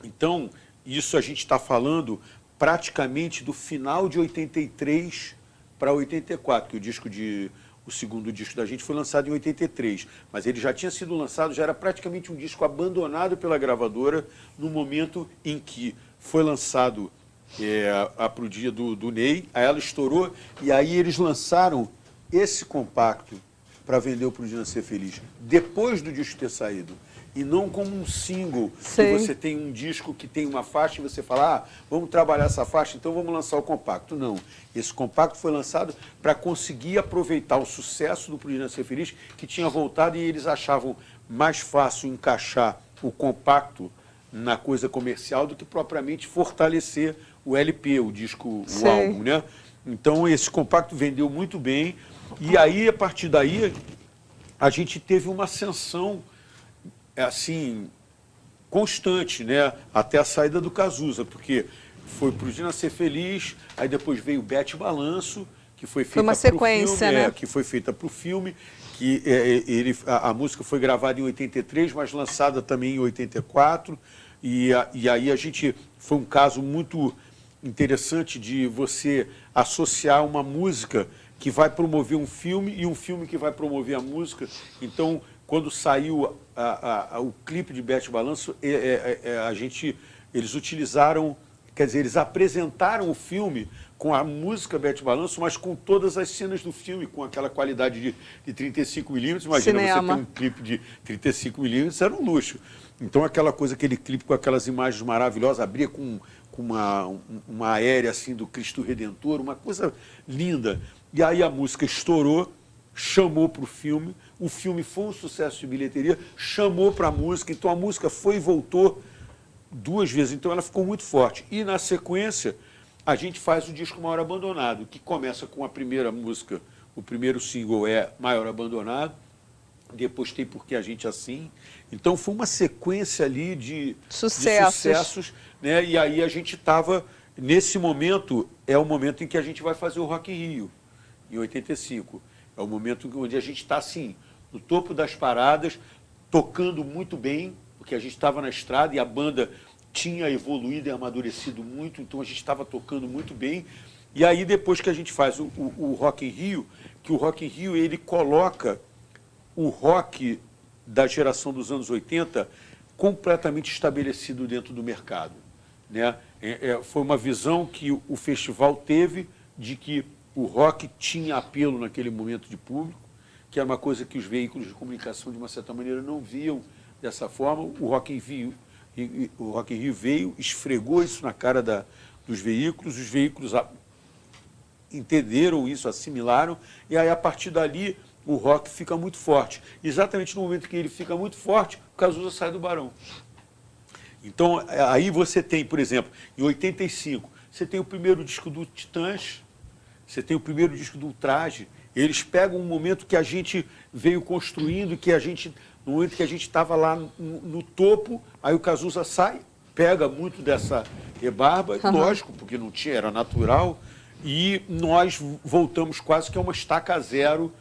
Então, isso a gente está falando praticamente do final de 83 para 84, que o segundo disco da gente foi lançado em 83, mas ele já tinha sido lançado, já era praticamente um disco abandonado pela gravadora no momento em que foi lançado para o dia do Ney, aí ela estourou, e aí eles lançaram esse compacto para vender o Podia Nascer Feliz, depois do disco ter saído. E não como um single, que você tem um disco que tem uma faixa e você fala, vamos trabalhar essa faixa, então vamos lançar o compacto. Não, esse compacto foi lançado para conseguir aproveitar o sucesso do Podia Nascer Feliz, que tinha voltado, e eles achavam mais fácil encaixar o compacto na coisa comercial do que propriamente fortalecer o LP, o disco, o álbum, né? Então esse compacto vendeu muito bem, e aí, a partir daí, a gente teve uma ascensão assim, constante, né? Até a saída do Cazuza, porque foi Podia Nascer Feliz, aí depois veio Bete Balanço, que foi feita uma sequência, filme, né? Que foi feita para o filme, que a música foi gravada em 83, mas lançada também em 84, e aí a gente, foi um caso muito interessante de você associar uma música que vai promover um filme e um filme que vai promover a música. Então, quando saiu o clipe de Bete Balanço, eles utilizaram, quer dizer, eles apresentaram o filme com a música Bete Balanço, mas com todas as cenas do filme, com aquela qualidade de 35 milímetros. Imagina Cinema. você ter um clipe de 35 milímetros, era um luxo. Então, aquele clipe com aquelas imagens maravilhosas, abria com uma aérea assim do Cristo Redentor, uma coisa linda. E aí a música estourou, chamou para o filme foi um sucesso de bilheteria, chamou para a música, então a música foi e voltou 2 vezes, então ela ficou muito forte. E na sequência, a gente faz o disco Maior Abandonado, que começa com a primeira música, o primeiro single é Maior Abandonado, depois tem Porque a Gente Assim. Então foi uma sequência ali de sucessos, né? E aí a gente estava, nesse momento, é o momento em que a gente vai fazer o Rock in Rio, em 85. É o momento onde a gente está assim, no topo das paradas, tocando muito bem, porque a gente estava na estrada e a banda tinha evoluído e amadurecido muito, então a gente estava tocando muito bem. E aí depois que a gente faz o Rock in Rio, que o Rock in Rio ele coloca o rock da geração dos anos 80 completamente estabelecido dentro do mercado, né? Foi uma visão que o festival teve de que o rock tinha apelo naquele momento de público, que era uma coisa que os veículos de comunicação, de uma certa maneira, não viam dessa forma. O Rock in Rio veio, esfregou isso na cara dos veículos, os veículos entenderam isso, assimilaram, e aí, a partir dali, o rock fica muito forte. Exatamente no momento que ele fica muito forte, o Cazuza sai do Barão. Então, aí você tem, por exemplo, em 85, você tem o primeiro disco do Titãs, você tem o primeiro disco do Ultraje. Eles pegam um momento que a gente veio construindo, que a gente, no momento que a gente estava lá no topo, aí o Cazuza sai, pega muito dessa rebarba, lógico, porque não tinha, era natural, e nós voltamos quase que a uma estaca zero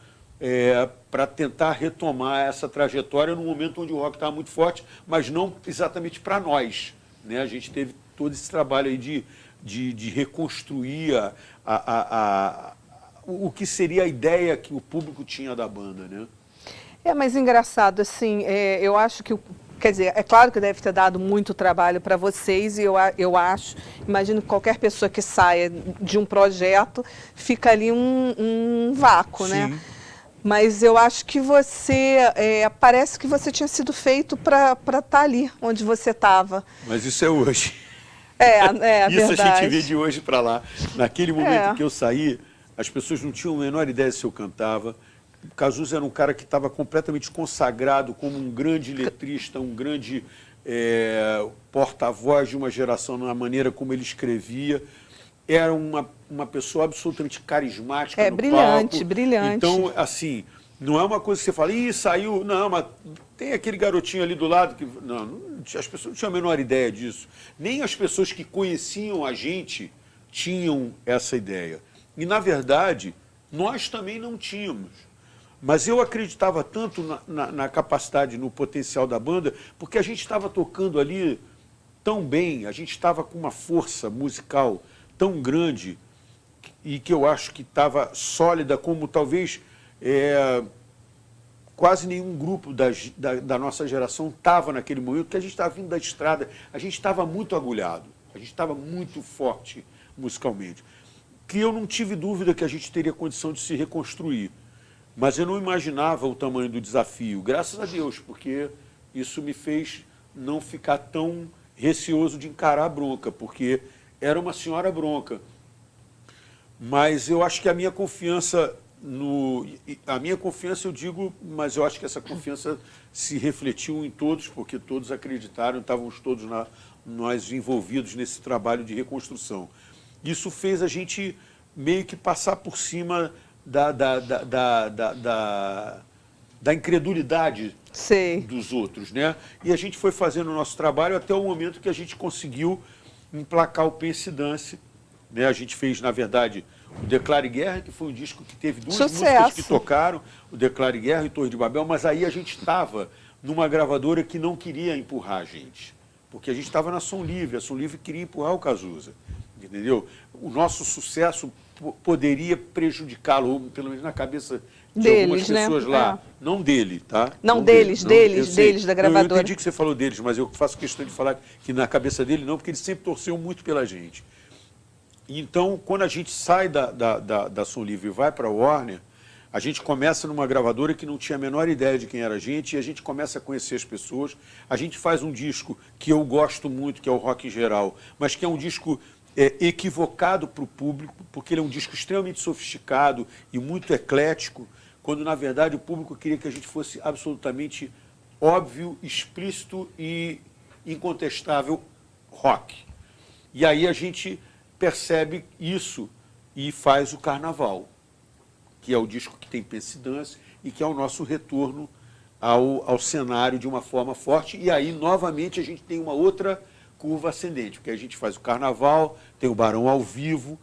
para tentar retomar essa trajetória no momento onde o rock estava muito forte, mas não exatamente para nós, né? A gente teve todo esse trabalho aí de reconstruir o que seria a ideia que o público tinha da banda, né? Mas engraçado, assim, eu acho que, quer dizer, é claro que deve ter dado muito trabalho para vocês, e eu acho, imagino que qualquer pessoa que saia de um projeto, fica ali um vácuo, Sim. né? Mas eu acho que parece que você tinha sido feito para estar ali, onde você estava. Mas isso é hoje. Isso verdade. A gente vê de hoje para lá. Naquele momento que eu saí, as pessoas não tinham a menor ideia se eu cantava. O Cazuza era um cara que estava completamente consagrado como um grande letrista, um grande porta-voz de uma geração na maneira como ele escrevia. Era uma pessoa absolutamente carismática no brilhante, palco. Brilhante. Então, assim, não é uma coisa que você fala, saiu, não, mas tem aquele garotinho ali do lado que... Não, as pessoas não tinham a menor ideia disso. Nem as pessoas que conheciam a gente tinham essa ideia. E, na verdade, nós também não tínhamos. Mas eu acreditava tanto na capacidade, no potencial da banda, porque a gente estava tocando ali tão bem, a gente estava com uma força musical tão grande e que eu acho que estava sólida, como talvez quase nenhum grupo da nossa geração estava naquele momento, que a gente estava vindo da estrada, a gente estava muito agulhado, a gente estava muito forte musicalmente, que eu não tive dúvida que a gente teria condição de se reconstruir, mas eu não imaginava o tamanho do desafio, graças a Deus, porque isso me fez não ficar tão receoso de encarar a bronca, porque era uma senhora bronca. Mas eu acho que a minha confiança eu digo, mas eu acho que essa confiança se refletiu em todos, porque todos acreditaram, estávamos todos nós envolvidos nesse trabalho de reconstrução. Isso fez a gente meio que passar por cima da incredulidade dos outros, né? E a gente foi fazendo o nosso trabalho até o momento que a gente conseguiu emplacar o Pense e Dance, né? A gente fez, na verdade, o Declare Guerra, que foi um disco que teve duas músicas que tocaram, o Declare Guerra e Torre de Babel, mas aí a gente estava numa gravadora que não queria empurrar a gente, porque a gente estava na Som Livre, a Som Livre queria empurrar o Cazuza, entendeu? O nosso sucesso poderia prejudicá-lo, ou pelo menos na cabeça de Deles, algumas pessoas, né? lá. Não dele, tá? Não dele, deles, não, deles, deles, da Eu gravadora. entendi que você falou deles, mas eu faço questão de falar que na cabeça dele não, porque ele sempre torceu muito pela gente. Então, quando a gente sai da Som Livre e vai para a Warner, a gente começa numa gravadora que não tinha a menor ideia de quem era a gente, e a gente começa a conhecer as pessoas. A gente faz um disco que eu gosto muito, que é o Rock em Geral, mas que é um disco equivocado para o público, porque ele é um disco extremamente sofisticado e muito eclético, quando, na verdade, o público queria que a gente fosse absolutamente óbvio, explícito e incontestável rock. E aí a gente percebe isso e faz o Carnaval, que é o disco que tem Pensa e Dance e que é o nosso retorno ao cenário de uma forma forte. E aí, novamente, a gente tem uma outra curva ascendente, porque a gente faz o Carnaval, tem o Barão ao Vivo,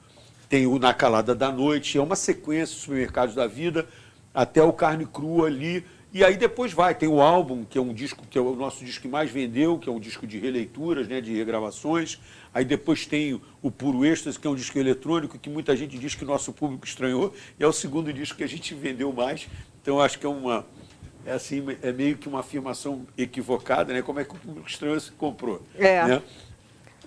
tem o Na Calada da Noite, é uma sequência, Supermercados da Vida, até o Carne Crua ali. E aí depois tem o álbum, que é um disco que é o nosso disco que mais vendeu, que é um disco de releituras, né, de regravações. Aí depois tem o Puro Êxtase, que é um disco eletrônico, que muita gente diz que o nosso público estranhou, e é o segundo disco que a gente vendeu mais. Então acho que é meio que uma afirmação equivocada, né? Como é que o público estranhou se comprou? Né?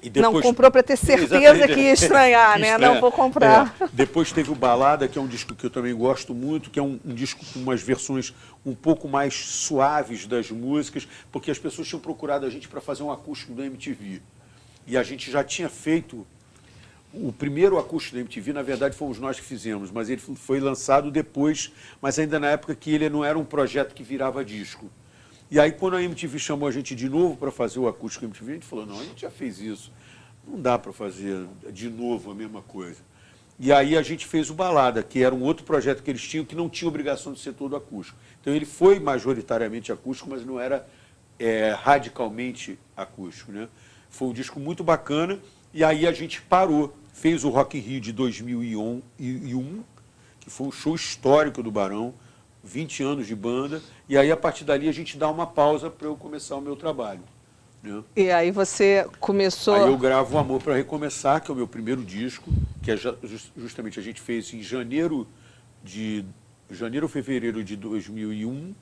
E depois, não comprou para ter certeza que ia estranhar, né? Não vou comprar. Depois teve o Balada, que é um disco que eu também gosto muito, que é um disco com umas versões um pouco mais suaves das músicas, porque as pessoas tinham procurado a gente para fazer um acústico da MTV. E a gente já tinha feito o primeiro acústico da MTV, na verdade fomos nós que fizemos, mas ele foi lançado depois, mas ainda na época que ele não era um projeto que virava disco. E aí, quando a MTV chamou a gente de novo para fazer o acústico MTV, a gente falou, não, a gente já fez isso, não dá para fazer de novo a mesma coisa. E aí a gente fez o Balada, que era um outro projeto que eles tinham, que não tinha obrigação de ser todo acústico. Então ele foi majoritariamente acústico, mas não era radicalmente acústico, né? Foi um disco muito bacana, e aí a gente parou, fez o Rock in Rio de 2001, que foi um show histórico do Barão, 20 anos de banda, e aí a partir dali a gente dá uma pausa para eu começar o meu trabalho. Né? E aí você começou... Aí eu gravo o Amor para Recomeçar, que é o meu primeiro disco, que é justamente a gente fez em janeiro ou fevereiro de 2001,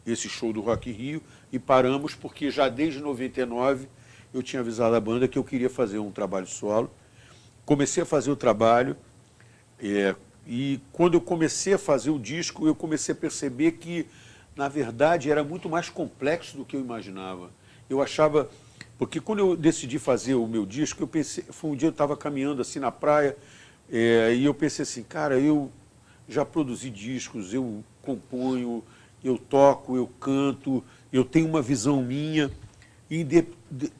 esse show do Rock in Rio, e paramos porque já desde 99 eu tinha avisado a banda que eu queria fazer um trabalho solo. Comecei a fazer o trabalho, e quando eu comecei a fazer o disco, eu comecei a perceber que, na verdade, era muito mais complexo do que eu imaginava. Eu achava... Porque quando eu decidi fazer o meu disco, eu pensei... Foi um dia eu estava caminhando assim na praia, e eu pensei assim, cara, eu já produzi discos, eu componho, eu toco, eu canto, eu tenho uma visão minha, e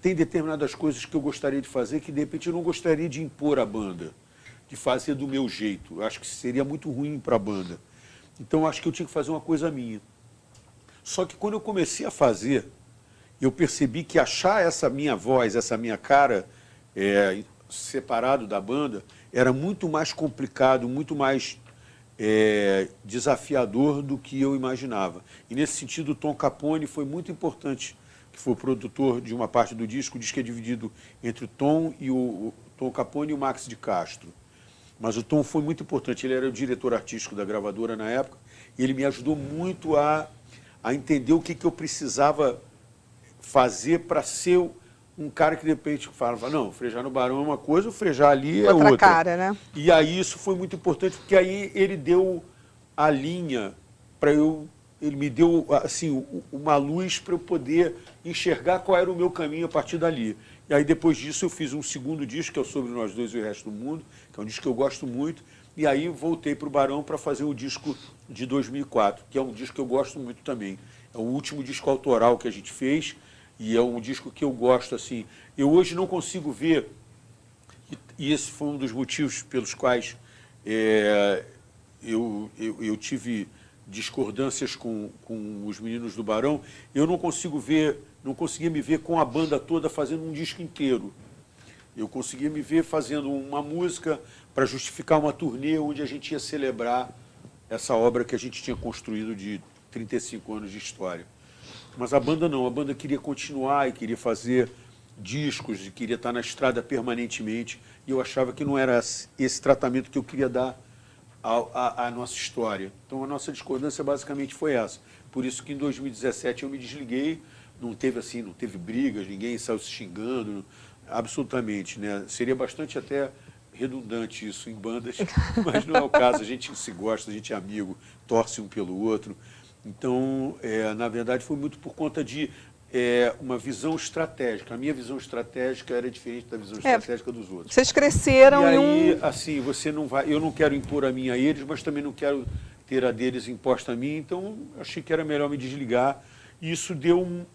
tem determinadas coisas que eu gostaria de fazer que, de repente, eu não gostaria de impor à banda, de fazer do meu jeito. Eu acho que seria muito ruim para a banda. Então, eu acho que eu tinha que fazer uma coisa minha. Só que quando eu comecei a fazer, eu percebi que achar essa minha voz, essa minha cara, separado da banda, era muito mais complicado, muito mais desafiador do que eu imaginava. E, nesse sentido, o Tom Capone foi muito importante, que foi o produtor de uma parte do disco. O disco é dividido entre o Tom Capone e o Max de Castro. Mas o Tom foi muito importante, ele era o diretor artístico da gravadora na época, e ele me ajudou muito a entender o que eu precisava fazer para ser um cara que, de repente, falava, não, frejar no Barão é uma coisa, o frejar ali é outra. Outra cara, né? E aí isso foi muito importante, porque aí ele deu a linha para eu... Ele me deu assim, uma luz para eu poder enxergar qual era o meu caminho a partir dali. E aí, depois disso, eu fiz um segundo disco, que é o Sobre Nós Dois e o Resto do Mundo, que é um disco que eu gosto muito, e aí voltei para o Barão para fazer o disco de 2004, que é um disco que eu gosto muito também. É o último disco autoral que a gente fez, e é um disco que eu gosto, assim. Eu hoje não consigo ver, e esse foi um dos motivos pelos quais eu tive discordâncias com os meninos do Barão, eu não conseguia me ver com a banda toda fazendo um disco inteiro. Eu conseguia me ver fazendo uma música para justificar uma turnê onde a gente ia celebrar essa obra que a gente tinha construído de 35 anos de história. Mas a banda não, a banda queria continuar e queria fazer discos, e queria estar na estrada permanentemente, e eu achava que não era esse tratamento que eu queria dar à nossa história. Então, a nossa discordância basicamente foi essa. Por isso que em 2017 eu me desliguei, não teve brigas, ninguém saiu se xingando, absolutamente, né? Seria bastante até redundante isso em bandas, mas não é o caso, a gente se gosta, a gente é amigo, torce um pelo outro. Então, na verdade, foi muito por conta de uma visão estratégica. A minha visão estratégica era diferente da visão estratégica dos outros. Vocês cresceram e aí, em um... assim, eu não quero impor a minha a eles, mas também não quero ter a deles imposta a mim, então achei que era melhor me desligar. E isso deu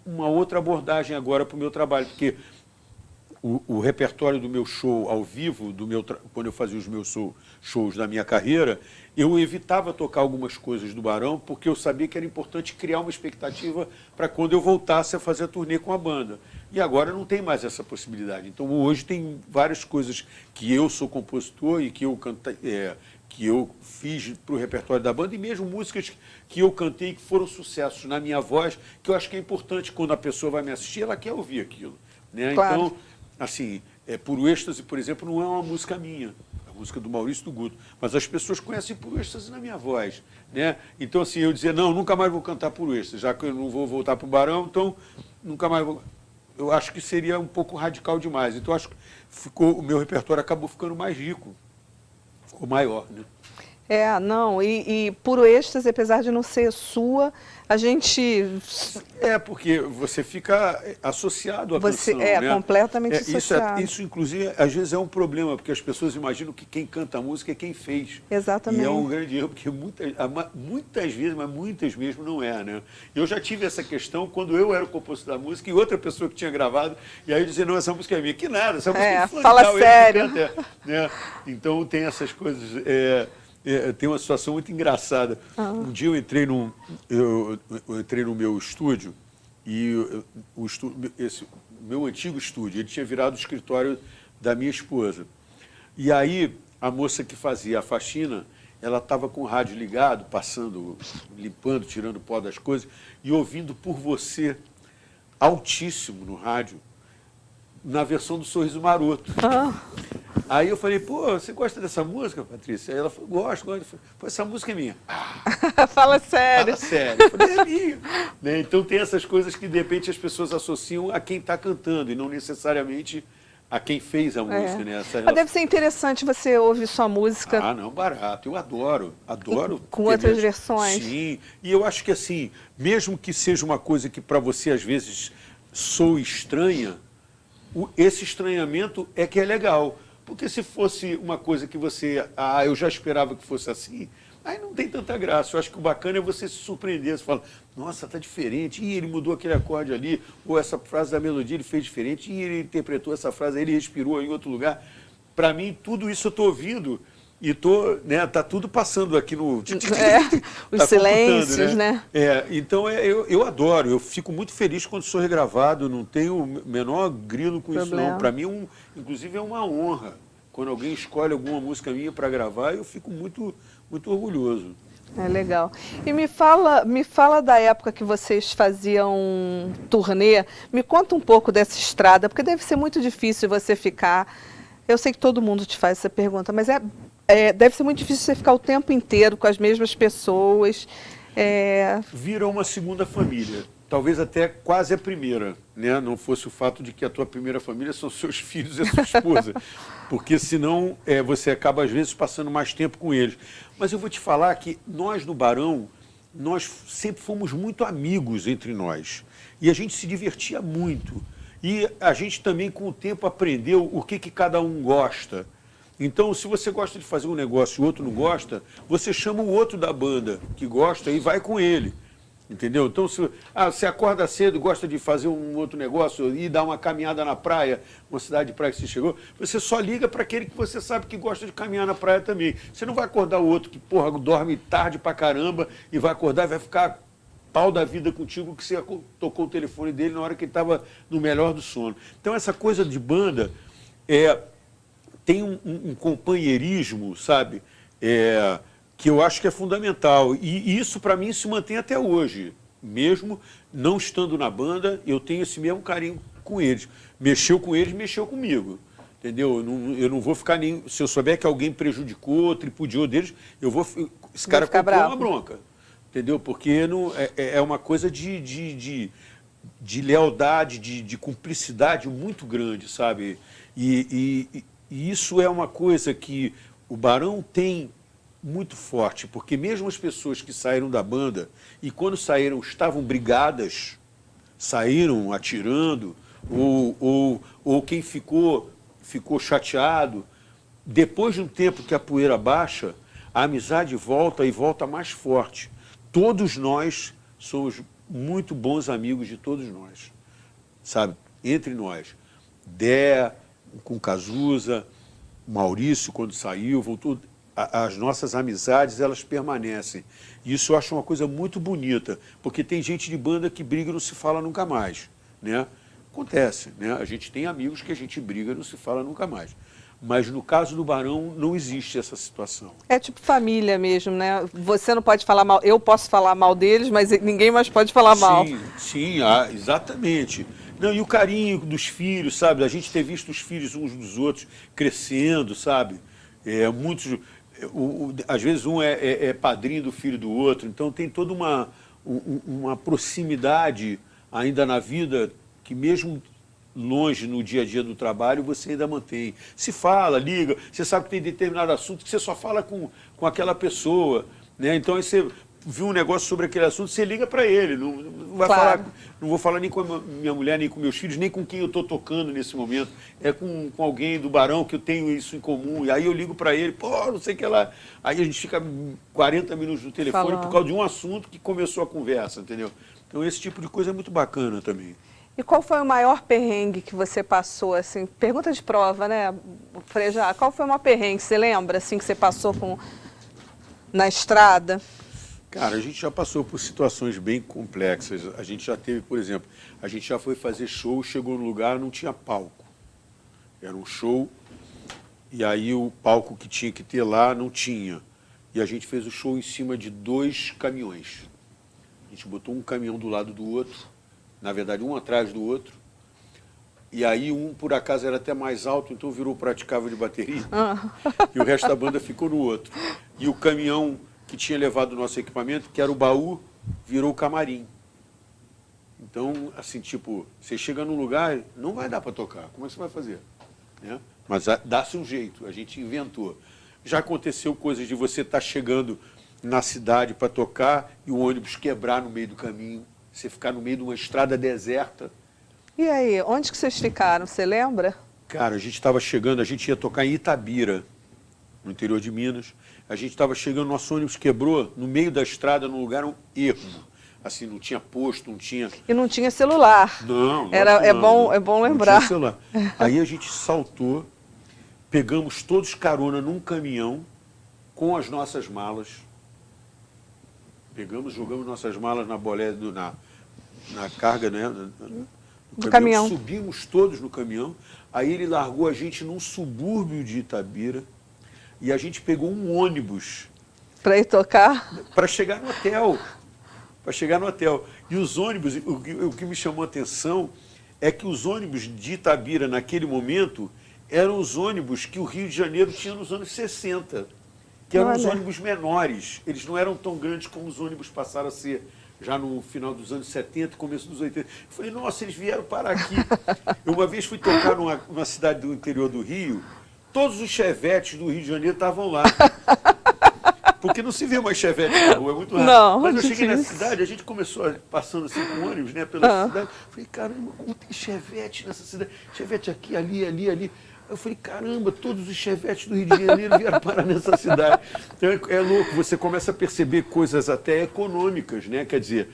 uma outra abordagem agora para o meu trabalho, porque o repertório do meu show ao vivo, quando eu fazia os meus shows da minha carreira, eu evitava tocar algumas coisas do Barão, porque eu sabia que era importante criar uma expectativa para quando eu voltasse a fazer a turnê com a banda. E agora não tem mais essa possibilidade. Então, hoje tem várias coisas que eu sou compositor e que eu fiz para o repertório da banda, e mesmo músicas que eu cantei que foram sucessos na minha voz, que eu acho que é importante quando a pessoa vai me assistir, ela quer ouvir aquilo, né? Claro. Então, assim, Puro Êxtase, por exemplo, não é uma música minha, é uma música do Maurício do Guto, mas as pessoas conhecem Puro Êxtase na minha voz, né? Então, assim, eu dizer, não, nunca mais vou cantar Puro Êxtase, já que eu não vou voltar para o Barão, então nunca mais vou... Eu acho que seria um pouco radical demais. Então, acho que o meu repertório acabou ficando mais rico, ficou maior, né? Não, e Puro Êxtase, apesar de não ser sua, a gente... Porque você fica associado à canção, né? Completamente associado. Isso, inclusive, às vezes é um problema, porque as pessoas imaginam que quem canta a música é quem fez. Exatamente. E é um grande erro, porque muitas vezes, mas muitas mesmo não é, né? Eu já tive essa questão quando eu era o compositor da música e outra pessoa que tinha gravado, e aí eu dizia, não, essa música é minha. Que nada, essa música é fala tal, sério. né? Então tem essas coisas... tem uma situação muito engraçada. Um dia eu entrei no meu estúdio, e o meu antigo estúdio, ele tinha virado o escritório da minha esposa. E aí, a moça que fazia a faxina, ela estava com o rádio ligado, passando, limpando, tirando pó das coisas, e ouvindo Por Você, altíssimo no rádio, na versão do Sorriso Maroto. Aí eu falei, pô, você gosta dessa música, Patrícia? Aí ela falou, gosto. Eu falei, pô, essa música é minha. Fala sério. Fala sério. Eu falei, é minha. Né? Então tem essas coisas que de repente as pessoas associam a quem está cantando e não necessariamente a quem fez a música. Né? Mas deve ser interessante você ouvir sua música. Não, barato. Eu adoro. Com outras versões. Sim. E eu acho que assim, mesmo que seja uma coisa que para você às vezes soe estranha, esse estranhamento é que é legal. Porque se fosse uma coisa que você... eu já esperava que fosse assim, aí não tem tanta graça. Eu acho que o bacana é você se surpreender. Você fala, nossa, tá diferente. Ih, ele mudou aquele acorde ali. Ou essa frase da melodia ele fez diferente. Ih, ele interpretou essa frase, aí ele respirou em outro lugar. Para mim, tudo isso eu estou ouvindo e tá tudo passando aqui no... Os silêncios, né? Então, eu adoro. Eu fico muito feliz quando sou regravado. Não tenho o menor grilo com isso, não. Para mim, inclusive, é uma honra. Quando alguém escolhe alguma música minha para gravar, eu fico muito, muito orgulhoso. É legal. E me fala da época que vocês faziam turnê. Me conta um pouco dessa estrada, porque deve ser muito difícil você ficar... Eu sei que todo mundo te faz essa pergunta, mas deve ser muito difícil você ficar o tempo inteiro com as mesmas pessoas. Vira uma segunda família, talvez até quase a primeira, né? Não fosse o fato de que a tua primeira família são seus filhos e a sua esposa, porque senão você acaba às vezes passando mais tempo com eles. Mas eu vou te falar que nós no Barão, nós sempre fomos muito amigos entre nós, e a gente se divertia muito. E a gente também, com o tempo, aprendeu o que cada um gosta. Então, se você gosta de fazer um negócio e o outro não gosta, você chama o outro da banda que gosta e vai com ele. Entendeu? Então, se você acorda cedo e gosta de fazer um outro negócio e dar uma caminhada na praia, uma cidade de praia que você chegou, você só liga para aquele que você sabe que gosta de caminhar na praia também. Você não vai acordar o outro que, dorme tarde pra caramba e vai acordar e vai ficar... pau da vida contigo, que você tocou o telefone dele na hora que ele estava no melhor do sono. Então, essa coisa de banda tem um companheirismo, sabe, que eu acho que é fundamental. E isso, para mim, se mantém até hoje. Mesmo não estando na banda, eu tenho esse mesmo carinho com eles. Mexeu com eles, mexeu comigo. Entendeu? Eu não vou ficar nem... Se eu souber que alguém prejudicou, tripudiou deles, eu vou... Esse cara comprou uma bronca. Entendeu? Porque não, é uma coisa de lealdade, de cumplicidade muito grande, sabe? E isso é uma coisa que o Barão tem muito forte, porque mesmo as pessoas que saíram da banda e quando saíram estavam brigadas, saíram atirando, ou quem ficou chateado, depois de um tempo que a poeira baixa, a amizade volta e volta mais forte. Todos nós somos muito bons amigos de todos nós, sabe? Entre nós. Dé, com Cazuza, Maurício, quando saiu, voltou. As nossas amizades, elas permanecem. E isso eu acho uma coisa muito bonita, porque tem gente de banda que briga e não se fala nunca mais, né? Acontece, né? A gente tem amigos que a gente briga e não se fala nunca mais. Mas no caso do Barão não existe essa situação. É tipo família mesmo, né? Você não pode falar mal, eu posso falar mal deles, mas ninguém mais pode falar mal. Sim, exatamente. Não, e o carinho dos filhos, sabe? A gente ter visto os filhos uns dos outros crescendo, sabe? Muitos, às vezes um é padrinho do filho do outro, então tem toda uma proximidade ainda na vida que mesmo longe no dia a dia do trabalho, você ainda mantém. Se fala, liga, você sabe que tem determinado assunto que você só fala com aquela pessoa, né? Então, aí você viu um negócio sobre aquele assunto, você liga para ele, não vai falar, não vou falar nem com a minha mulher, nem com meus filhos, nem com quem eu estou tocando nesse momento, é com alguém do Barão que eu tenho isso em comum, e aí eu ligo para ele, pô, não sei o que lá, aí a gente fica 40 minutos no telefone por causa de um assunto que começou a conversa, entendeu? Então, esse tipo de coisa é muito bacana também. E qual foi o maior perrengue que você passou, assim, pergunta de prova, né, Frejá? Qual foi o maior perrengue, você lembra, assim, que você passou na estrada? Cara, a gente já passou por situações bem complexas. A gente já teve, por exemplo, a gente já foi fazer show, chegou no lugar, não tinha palco. Era um show, e aí o palco que tinha que ter lá não tinha. E a gente fez o show em cima de 2 caminhões. A gente botou um caminhão do lado do outro, na verdade, um atrás do outro. E aí um, por acaso, era até mais alto, então virou praticável de bateria. E o resto da banda ficou no outro. E o caminhão que tinha levado o nosso equipamento, que era o baú, virou o camarim. Então, assim, tipo, você chega num lugar, não vai dar para tocar. Como é que você vai fazer? Né? Mas dá-se um jeito, a gente inventou. Já aconteceu coisas de você estar chegando na cidade para tocar e o ônibus quebrar no meio do caminho. Você ficar no meio de uma estrada deserta. E aí, onde que vocês ficaram, você lembra? Cara, a gente estava chegando, a gente ia tocar em Itabira, no interior de Minas. A gente estava chegando, nosso ônibus quebrou no meio da estrada, num lugar ermo. Assim, não tinha posto, não tinha... E não tinha celular. Não. É bom lembrar. Não tinha celular. Aí a gente saltou, pegamos todos carona num caminhão com as nossas malas. Jogamos nossas malas na bolé, na carga, né? Do caminhão. Subimos todos no caminhão. Aí ele largou a gente num subúrbio de Itabira e a gente pegou um ônibus. Para ir tocar? Para chegar no hotel. E os ônibus, o que me chamou a atenção é que os ônibus de Itabira, naquele momento, eram os ônibus que o Rio de Janeiro tinha nos anos 60. Que eram os ônibus menores, eles não eram tão grandes como os ônibus passaram a ser já no final dos anos 70, começo dos 80. Eu falei, nossa, eles vieram parar aqui. Eu uma vez fui tocar numa cidade do interior do Rio, todos os chevetes do Rio de Janeiro estavam lá. Porque não se vê mais chevette na rua, é muito raro. Não, mas eu cheguei na cidade, a gente começou passando assim com ônibus, né, pela cidade. Falei, caramba, como tem chevette nessa cidade? Chevette aqui, ali. Eu falei, caramba, todos os chevetes do Rio de Janeiro vieram parar nessa cidade. Então é louco, você começa a perceber coisas até econômicas, né? Quer dizer,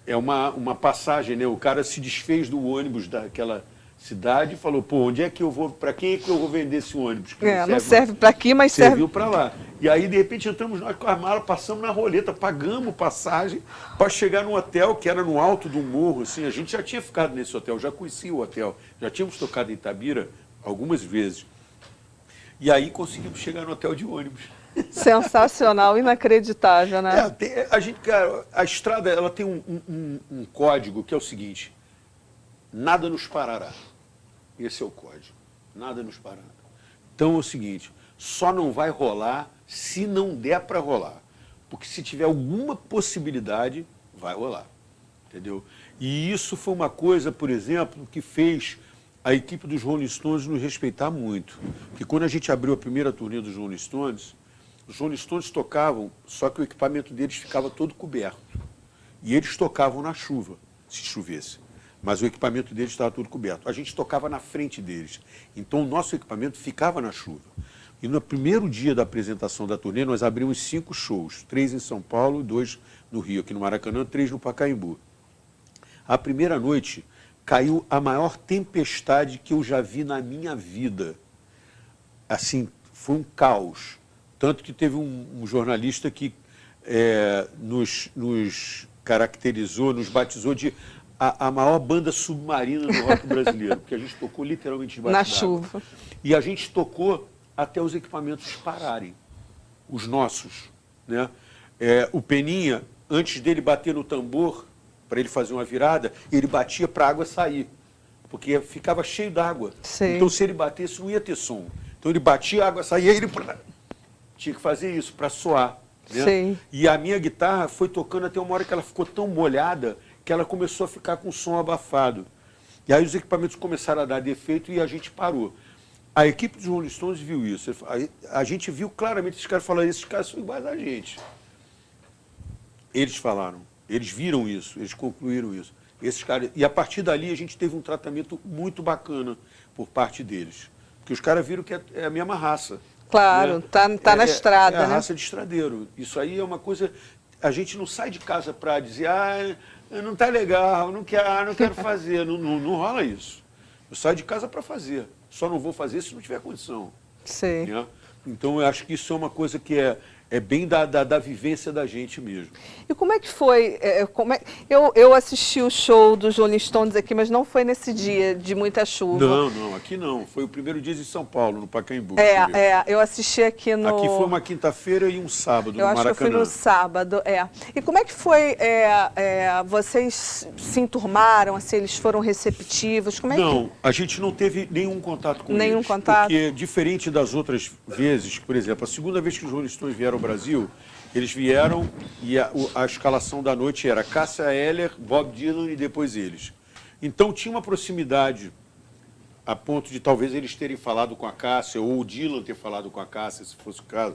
é uma passagem, né? O cara se desfez do ônibus daquela cidade e falou, pô, onde é que eu vou, para quem é que eu vou vender esse ônibus? Que não serve para aqui, mas serviu para lá. E aí, de repente, entramos nós com a mala, passamos na roleta, pagamos passagem para chegar no hotel, que era no alto do morro, assim. A gente já tinha ficado nesse hotel, já conhecia o hotel, já tínhamos tocado em Itabira algumas vezes. E aí conseguimos chegar no hotel de ônibus. Sensacional, inacreditável, né? A estrada ela tem um código que é o seguinte: nada nos parará. Esse é o código. Nada nos parará. Então é o seguinte, só não vai rolar se não der para rolar. Porque se tiver alguma possibilidade, vai rolar. Entendeu? E isso foi uma coisa, por exemplo, que fez a equipe dos Rolling Stones nos respeitar muito. Porque quando a gente abriu a primeira turnê dos Rolling Stones, os Rolling Stones tocavam, só que o equipamento deles ficava todo coberto. E eles tocavam na chuva, se chovesse. Mas o equipamento deles estava todo coberto. A gente tocava na frente deles. Então o nosso equipamento ficava na chuva. E no primeiro dia da apresentação da turnê, nós abrimos 5 shows. 3 em São Paulo, 2 no Rio, aqui no Maracanã, 3 no Pacaembu. A primeira noite caiu a maior tempestade que eu já vi na minha vida. Assim, foi um caos. Tanto que teve um jornalista que nos caracterizou, nos batizou de a maior banda submarina do rock brasileiro, porque a gente tocou literalmente debaixo na d'água. chuva. E a gente tocou até os equipamentos pararem, os nossos. Né? O Peninha, antes dele bater no tambor, para ele fazer uma virada, ele batia para a água sair, porque ficava cheio d'água. Então, se ele batesse, não ia ter som. Então, ele batia, a água saía, ele tinha que fazer isso para soar. Né? E a minha guitarra foi tocando até uma hora que ela ficou tão molhada que ela começou a ficar com o som abafado. E aí os equipamentos começaram a dar defeito e a gente parou. A equipe dos Rolling Stones viu isso. A gente viu claramente, esses caras falaram, esses caras são iguais a gente. Eles falaram, eles viram isso, eles concluíram isso. Esses caras, e a partir dali a gente teve um tratamento muito bacana por parte deles. Porque os caras viram que é a mesma raça. Claro, né? tá na estrada, né? né? A raça de estradeiro. Isso aí é uma coisa... A gente não sai de casa para dizer, não tá legal, não quero fazer. Não rola isso. Eu saio de casa para fazer. Só não vou fazer se não tiver condição. Sim. Né? Então, eu acho que isso é uma coisa que é bem da vivência da gente mesmo. E como é que foi? Eu assisti o show dos Rolling Stones aqui, mas não foi nesse dia de muita chuva. Não, aqui não. Foi o primeiro dia em São Paulo, no Pacaembu. Eu assisti aqui no... Aqui foi uma quinta-feira e um sábado, no Maracanã. Eu acho que eu fui no sábado, E como é que foi? Vocês se enturmaram, assim, eles foram receptivos? Como é não, a gente não teve nenhum contato com eles. Nenhum contato? Porque, diferente das outras vezes, por exemplo, a segunda vez que os Rolling Stones vieram ao Brasil, eles vieram e a escalação da noite era Cássia Eller, Bob Dylan e depois eles. Então tinha uma proximidade a ponto de talvez eles terem falado com a Cássia ou o Dylan ter falado com a Cássia, se fosse o caso.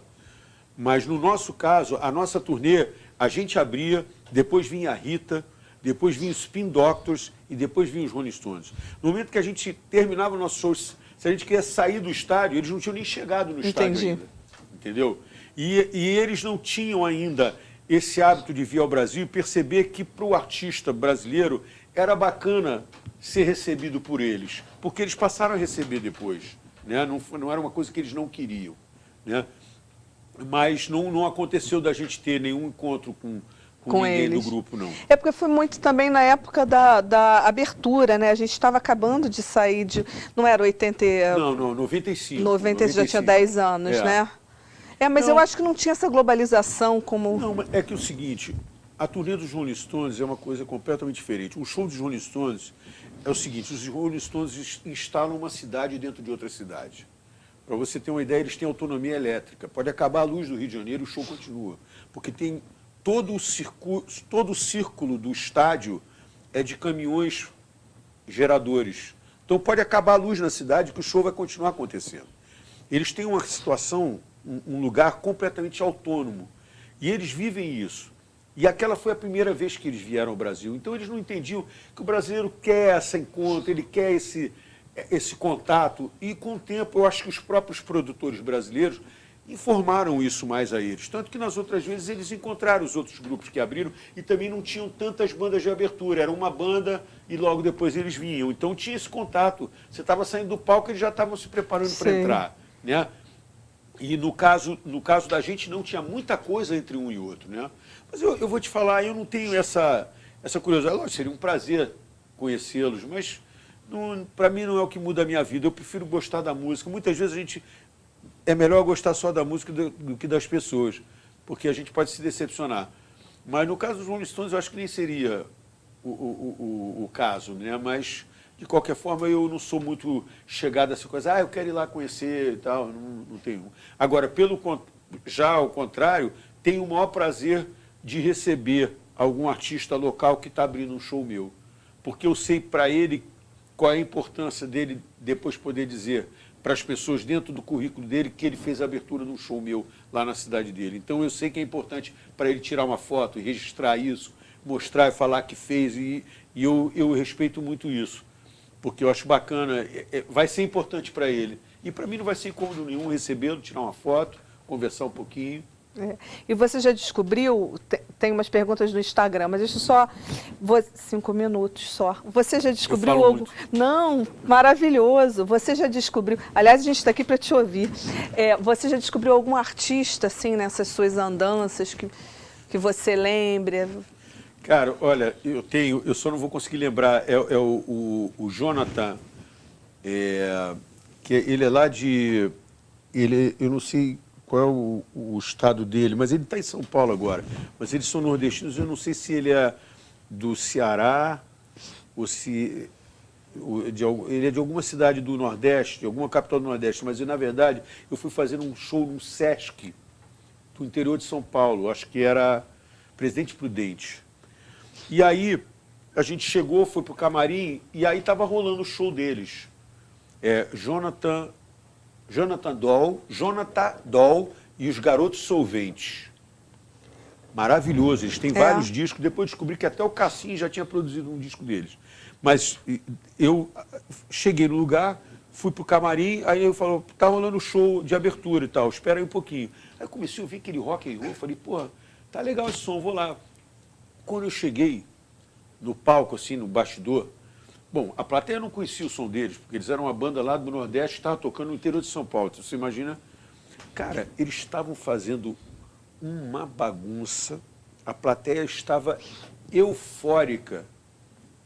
Mas no nosso caso, a nossa turnê, a gente abria, depois vinha a Rita, depois vinha os Spin Doctors e depois vinha os Rolling Stones. No momento que a gente terminava o nosso show, se a gente queria sair do estádio, eles não tinham nem chegado no estádio ainda. Entendeu? E eles não tinham ainda esse hábito de vir ao Brasil e perceber que para o artista brasileiro era bacana ser recebido por eles, porque eles passaram a receber depois. Né? Não era uma coisa que eles não queriam. Né? Mas não aconteceu da gente ter nenhum encontro com ninguém eles. do grupo, não. É porque foi muito também na época da abertura, né? A gente estava acabando de sair de... Não era 80... Não, 95. 90 já tinha 10 anos, né? Mas eu acho que não tinha essa globalização como... Não, é que é o seguinte, a turnê dos Rolling Stones é uma coisa completamente diferente. O show dos Rolling Stones é o seguinte, os Rolling Stones instalam uma cidade dentro de outra cidade. Para você ter uma ideia, eles têm autonomia elétrica. Pode acabar a luz do Rio de Janeiro, o show continua. Porque tem todo o círculo do estádio é de caminhões geradores. Então pode acabar a luz na cidade que o show vai continuar acontecendo. Eles têm uma situação, um lugar completamente autônomo. E eles vivem isso. E aquela foi a primeira vez que eles vieram ao Brasil. Então eles não entendiam que o brasileiro quer esse encontro, ele quer esse contato. E com o tempo, eu acho que os próprios produtores brasileiros informaram isso mais a eles. Tanto que nas outras vezes eles encontraram os outros grupos que abriram e também não tinham tantas bandas de abertura. Era uma banda e logo depois eles vinham. Então tinha esse contato. Você estava saindo do palco e eles já estavam se preparando para entrar. Né? E no caso da gente não tinha muita coisa entre um e outro. Né? Mas eu vou te falar, eu não tenho essa curiosidade. Lógico, seria um prazer conhecê-los, mas para mim não é o que muda a minha vida. Eu prefiro gostar da música. Muitas vezes é melhor gostar só da música do que das pessoas, porque a gente pode se decepcionar. Mas no caso dos Rolling Stones, eu acho que nem seria o caso, né? Mas De qualquer forma, eu não sou muito chegado a essa coisa, eu quero ir lá conhecer e tal, não tenho. Agora, já ao contrário, tenho o maior prazer de receber algum artista local que está abrindo um show meu. Porque eu sei para ele qual é a importância dele depois poder dizer para as pessoas dentro do currículo dele que ele fez a abertura de um show meu lá na cidade dele. Então eu sei que é importante para ele tirar uma foto e registrar isso, mostrar e falar que fez, e eu respeito muito isso, porque eu acho bacana, vai ser importante para ele. E para mim não vai ser incômodo nenhum recebê-lo, tirar uma foto, conversar um pouquinho. E você já descobriu, tem umas perguntas no Instagram, mas deixa eu só, 5 minutos só. Você já descobriu algo? Muito. Não, maravilhoso. Você já descobriu, aliás, a gente está aqui para te ouvir. Você já descobriu algum artista, assim, nessas suas andanças, que você lembre? Cara, olha, eu só não vou conseguir lembrar, o Jonathan, que ele é lá de, eu não sei qual é o estado dele, mas ele está em São Paulo agora. Mas eles são nordestinos, eu não sei se ele é do Ceará ou se ele é de alguma cidade do Nordeste, de alguma capital do Nordeste, mas na verdade eu fui fazer um show no Sesc do interior de São Paulo, acho que era Presidente Prudente. E aí a gente chegou, foi para o camarim e aí estava rolando o show deles. Jonathan Doll e os Garotos Solventes. Maravilhoso, eles têm vários discos. Depois descobri que até o Cassim já tinha produzido um disco deles. Mas eu cheguei no lugar, fui pro camarim, aí eu falei, tá rolando show de abertura e tal, espera aí um pouquinho. Aí comecei a ouvir aquele rock and roll, falei, pô, tá legal esse som, vou lá. Quando eu cheguei no palco, assim, no bastidor, bom, a plateia não conhecia o som deles, porque eles eram uma banda lá do Nordeste que estava tocando no interior de São Paulo. Então, você imagina? Cara, eles estavam fazendo uma bagunça, a plateia estava eufórica,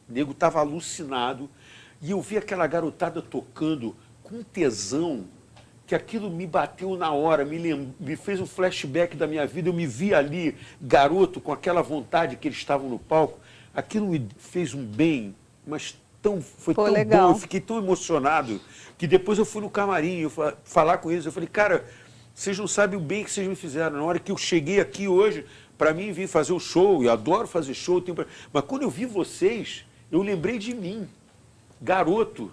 o nego estava alucinado, e eu vi aquela garotada tocando com tesão, que aquilo me bateu na hora, me fez um flashback da minha vida, eu me vi ali, garoto, com aquela vontade que eles estavam no palco, aquilo me fez um bem, mas foi tão legal. bom, eu fiquei tão emocionado, que depois eu fui no camarim, eu falar com eles, eu falei, cara, vocês não sabem o bem que vocês me fizeram. Na hora que eu cheguei aqui hoje, para mim vir fazer o show, eu adoro fazer show, mas quando eu vi vocês, eu lembrei de mim, garoto,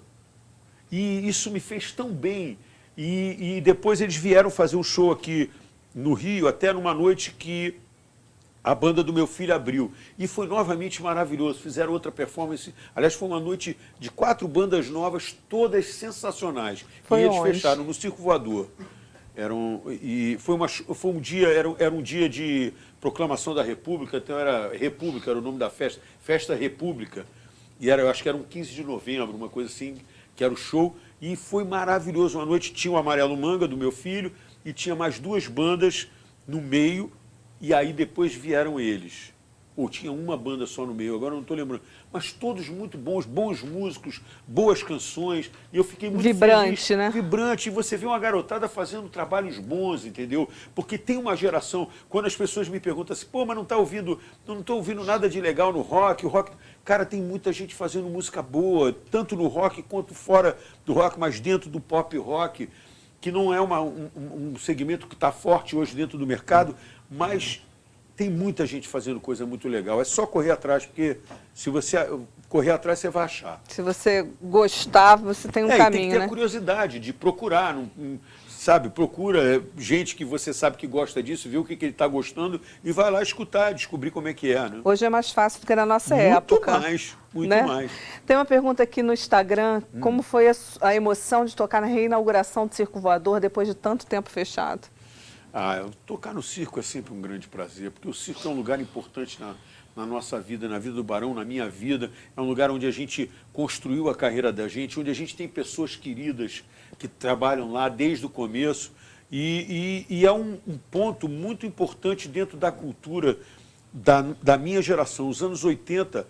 e isso me fez tão bem. E depois eles vieram fazer um show aqui no Rio, até numa noite que a banda do meu filho abriu. E foi novamente maravilhoso. Fizeram outra performance. Aliás, foi uma noite de 4 bandas novas, todas sensacionais. Foi e eles onde? fecharam no Circo Voador. Era um dia de proclamação da República, então era República, era o nome da festa, Festa República. E eu acho que era um 15 de novembro, uma coisa assim, que era o show. E foi maravilhoso. Uma noite tinha o Amarelo Manga, do meu filho, e tinha mais 2 bandas no meio, e aí depois vieram eles. Ou tinha uma banda só no meio, agora não estou lembrando. Mas todos muito bons músicos, boas canções. E eu fiquei muito vibrante, feliz. né? Vibrante. E você vê uma garotada fazendo trabalhos bons, entendeu? Porque tem uma geração, quando as pessoas me perguntam assim, pô, mas não estou ouvindo nada de legal no rock, o rock... Cara, tem muita gente fazendo música boa, tanto no rock quanto fora do rock, mas dentro do pop rock, que não é um segmento que está forte hoje dentro do mercado, mas... Tem muita gente fazendo coisa muito legal. É só correr atrás, porque se você correr atrás, você vai achar. Se você gostar, você tem um caminho, tem que ter né? a curiosidade de procurar, sabe? Procura gente que você sabe que gosta disso, vê o que ele está gostando e vai lá escutar, descobrir como é que é, né? Hoje é mais fácil do que na nossa época. Muito né? mais. Tem uma pergunta aqui no Instagram, como foi a emoção de tocar na reinauguração do Circo Voador depois de tanto tempo fechado? Tocar no circo é sempre um grande prazer, porque o circo é um lugar importante na nossa vida, na vida do Barão, na minha vida. É um lugar onde a gente construiu a carreira da gente, onde a gente tem pessoas queridas que trabalham lá desde o começo. E é um ponto muito importante dentro da cultura da minha geração. Os anos 80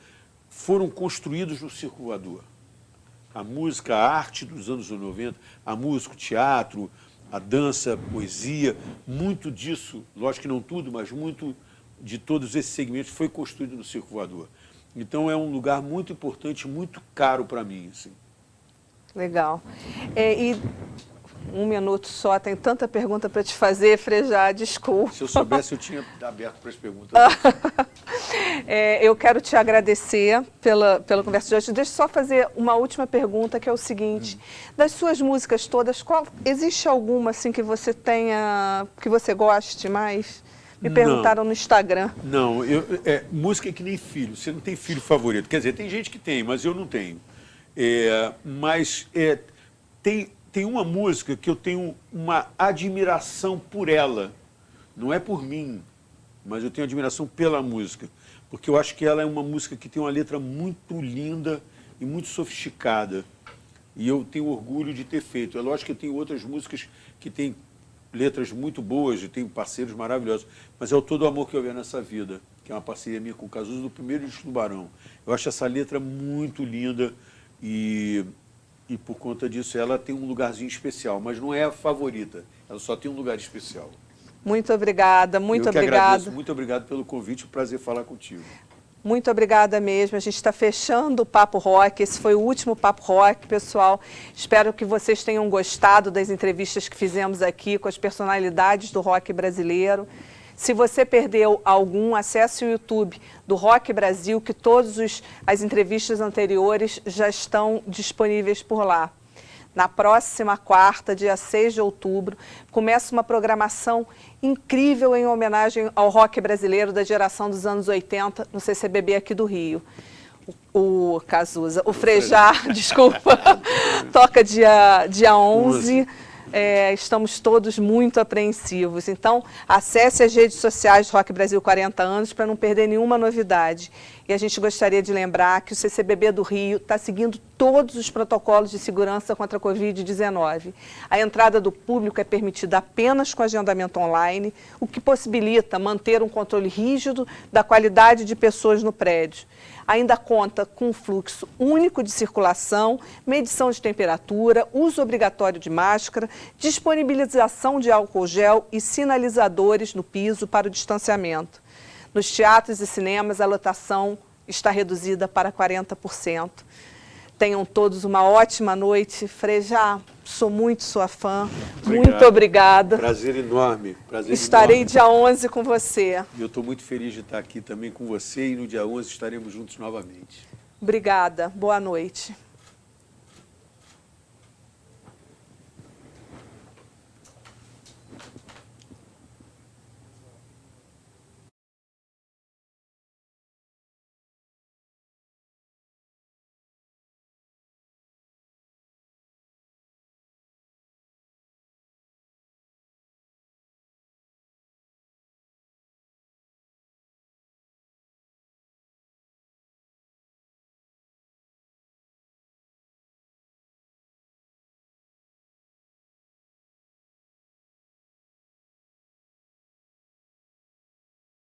foram construídos no Circo Voador. A música, a arte dos anos 90, a música, o teatro, a dança, a poesia, muito disso, lógico que não tudo, mas muito de todos esses segmentos foi construído no Circo Voador. Então é um lugar muito importante, muito caro para mim, assim. Legal. E um minuto só, tem tanta pergunta para te fazer, Frejá, desculpa. Se eu soubesse, eu tinha aberto para as perguntas. Eu quero te agradecer pela conversa de hoje. Deixa eu só fazer uma última pergunta, que é o seguinte. Das suas músicas todas, existe alguma assim que você tenha, que você goste mais? Me perguntaram no Instagram. Não, música é que nem filho. Você não tem filho favorito. Quer dizer, tem gente que tem, mas eu não tenho. Tem uma música que eu tenho uma admiração por ela. Não é por mim, mas eu tenho admiração pela música. Porque eu acho que ela é uma música que tem uma letra muito linda e muito sofisticada. E eu tenho orgulho de ter feito. É lógico que eu tenho outras músicas que têm letras muito boas e tenho parceiros maravilhosos. Mas é o Todo o Amor Que Eu Vejo Nessa Vida, que é uma parceria minha com o Cazuza do primeiro disco do Barão. Eu acho essa letra muito linda e por conta disso ela tem um lugarzinho especial, mas não é a favorita, ela só tem um lugar especial. Muito obrigada, muito obrigada. Agradeço, muito obrigado pelo convite, é um prazer falar contigo. Muito obrigada mesmo, a gente está fechando o Papo Rock, esse foi o último Papo Rock, pessoal. Espero que vocês tenham gostado das entrevistas que fizemos aqui com as personalidades do rock brasileiro. Se você perdeu algum, acesse o YouTube do Rock Brasil, que todas as entrevistas anteriores já estão disponíveis por lá. Na próxima quarta, dia 6 de outubro, começa uma programação incrível em homenagem ao rock brasileiro da geração dos anos 80, no CCBB aqui do Rio. O Cazuza, o Frejá, desculpa, toca dia 11. Estamos todos muito apreensivos. Então, acesse as redes sociais do Rock Brasil 40 anos para não perder nenhuma novidade. E a gente gostaria de lembrar que o CCBB do Rio está seguindo todos os protocolos de segurança contra a Covid-19. A entrada do público é permitida apenas com agendamento online, o que possibilita manter um controle rígido da qualidade de pessoas no prédio. Ainda conta com um fluxo único de circulação, medição de temperatura, uso obrigatório de máscara, disponibilização de álcool gel e sinalizadores no piso para o distanciamento. Nos teatros e cinemas, a lotação está reduzida para 40%. Tenham todos uma ótima noite. Frejá, sou muito sua fã. Obrigado. Muito obrigada. Prazer enorme. Estarei dia 11 com você. E eu estou muito feliz de estar aqui também com você e no dia 11 estaremos juntos novamente. Obrigada. Boa noite.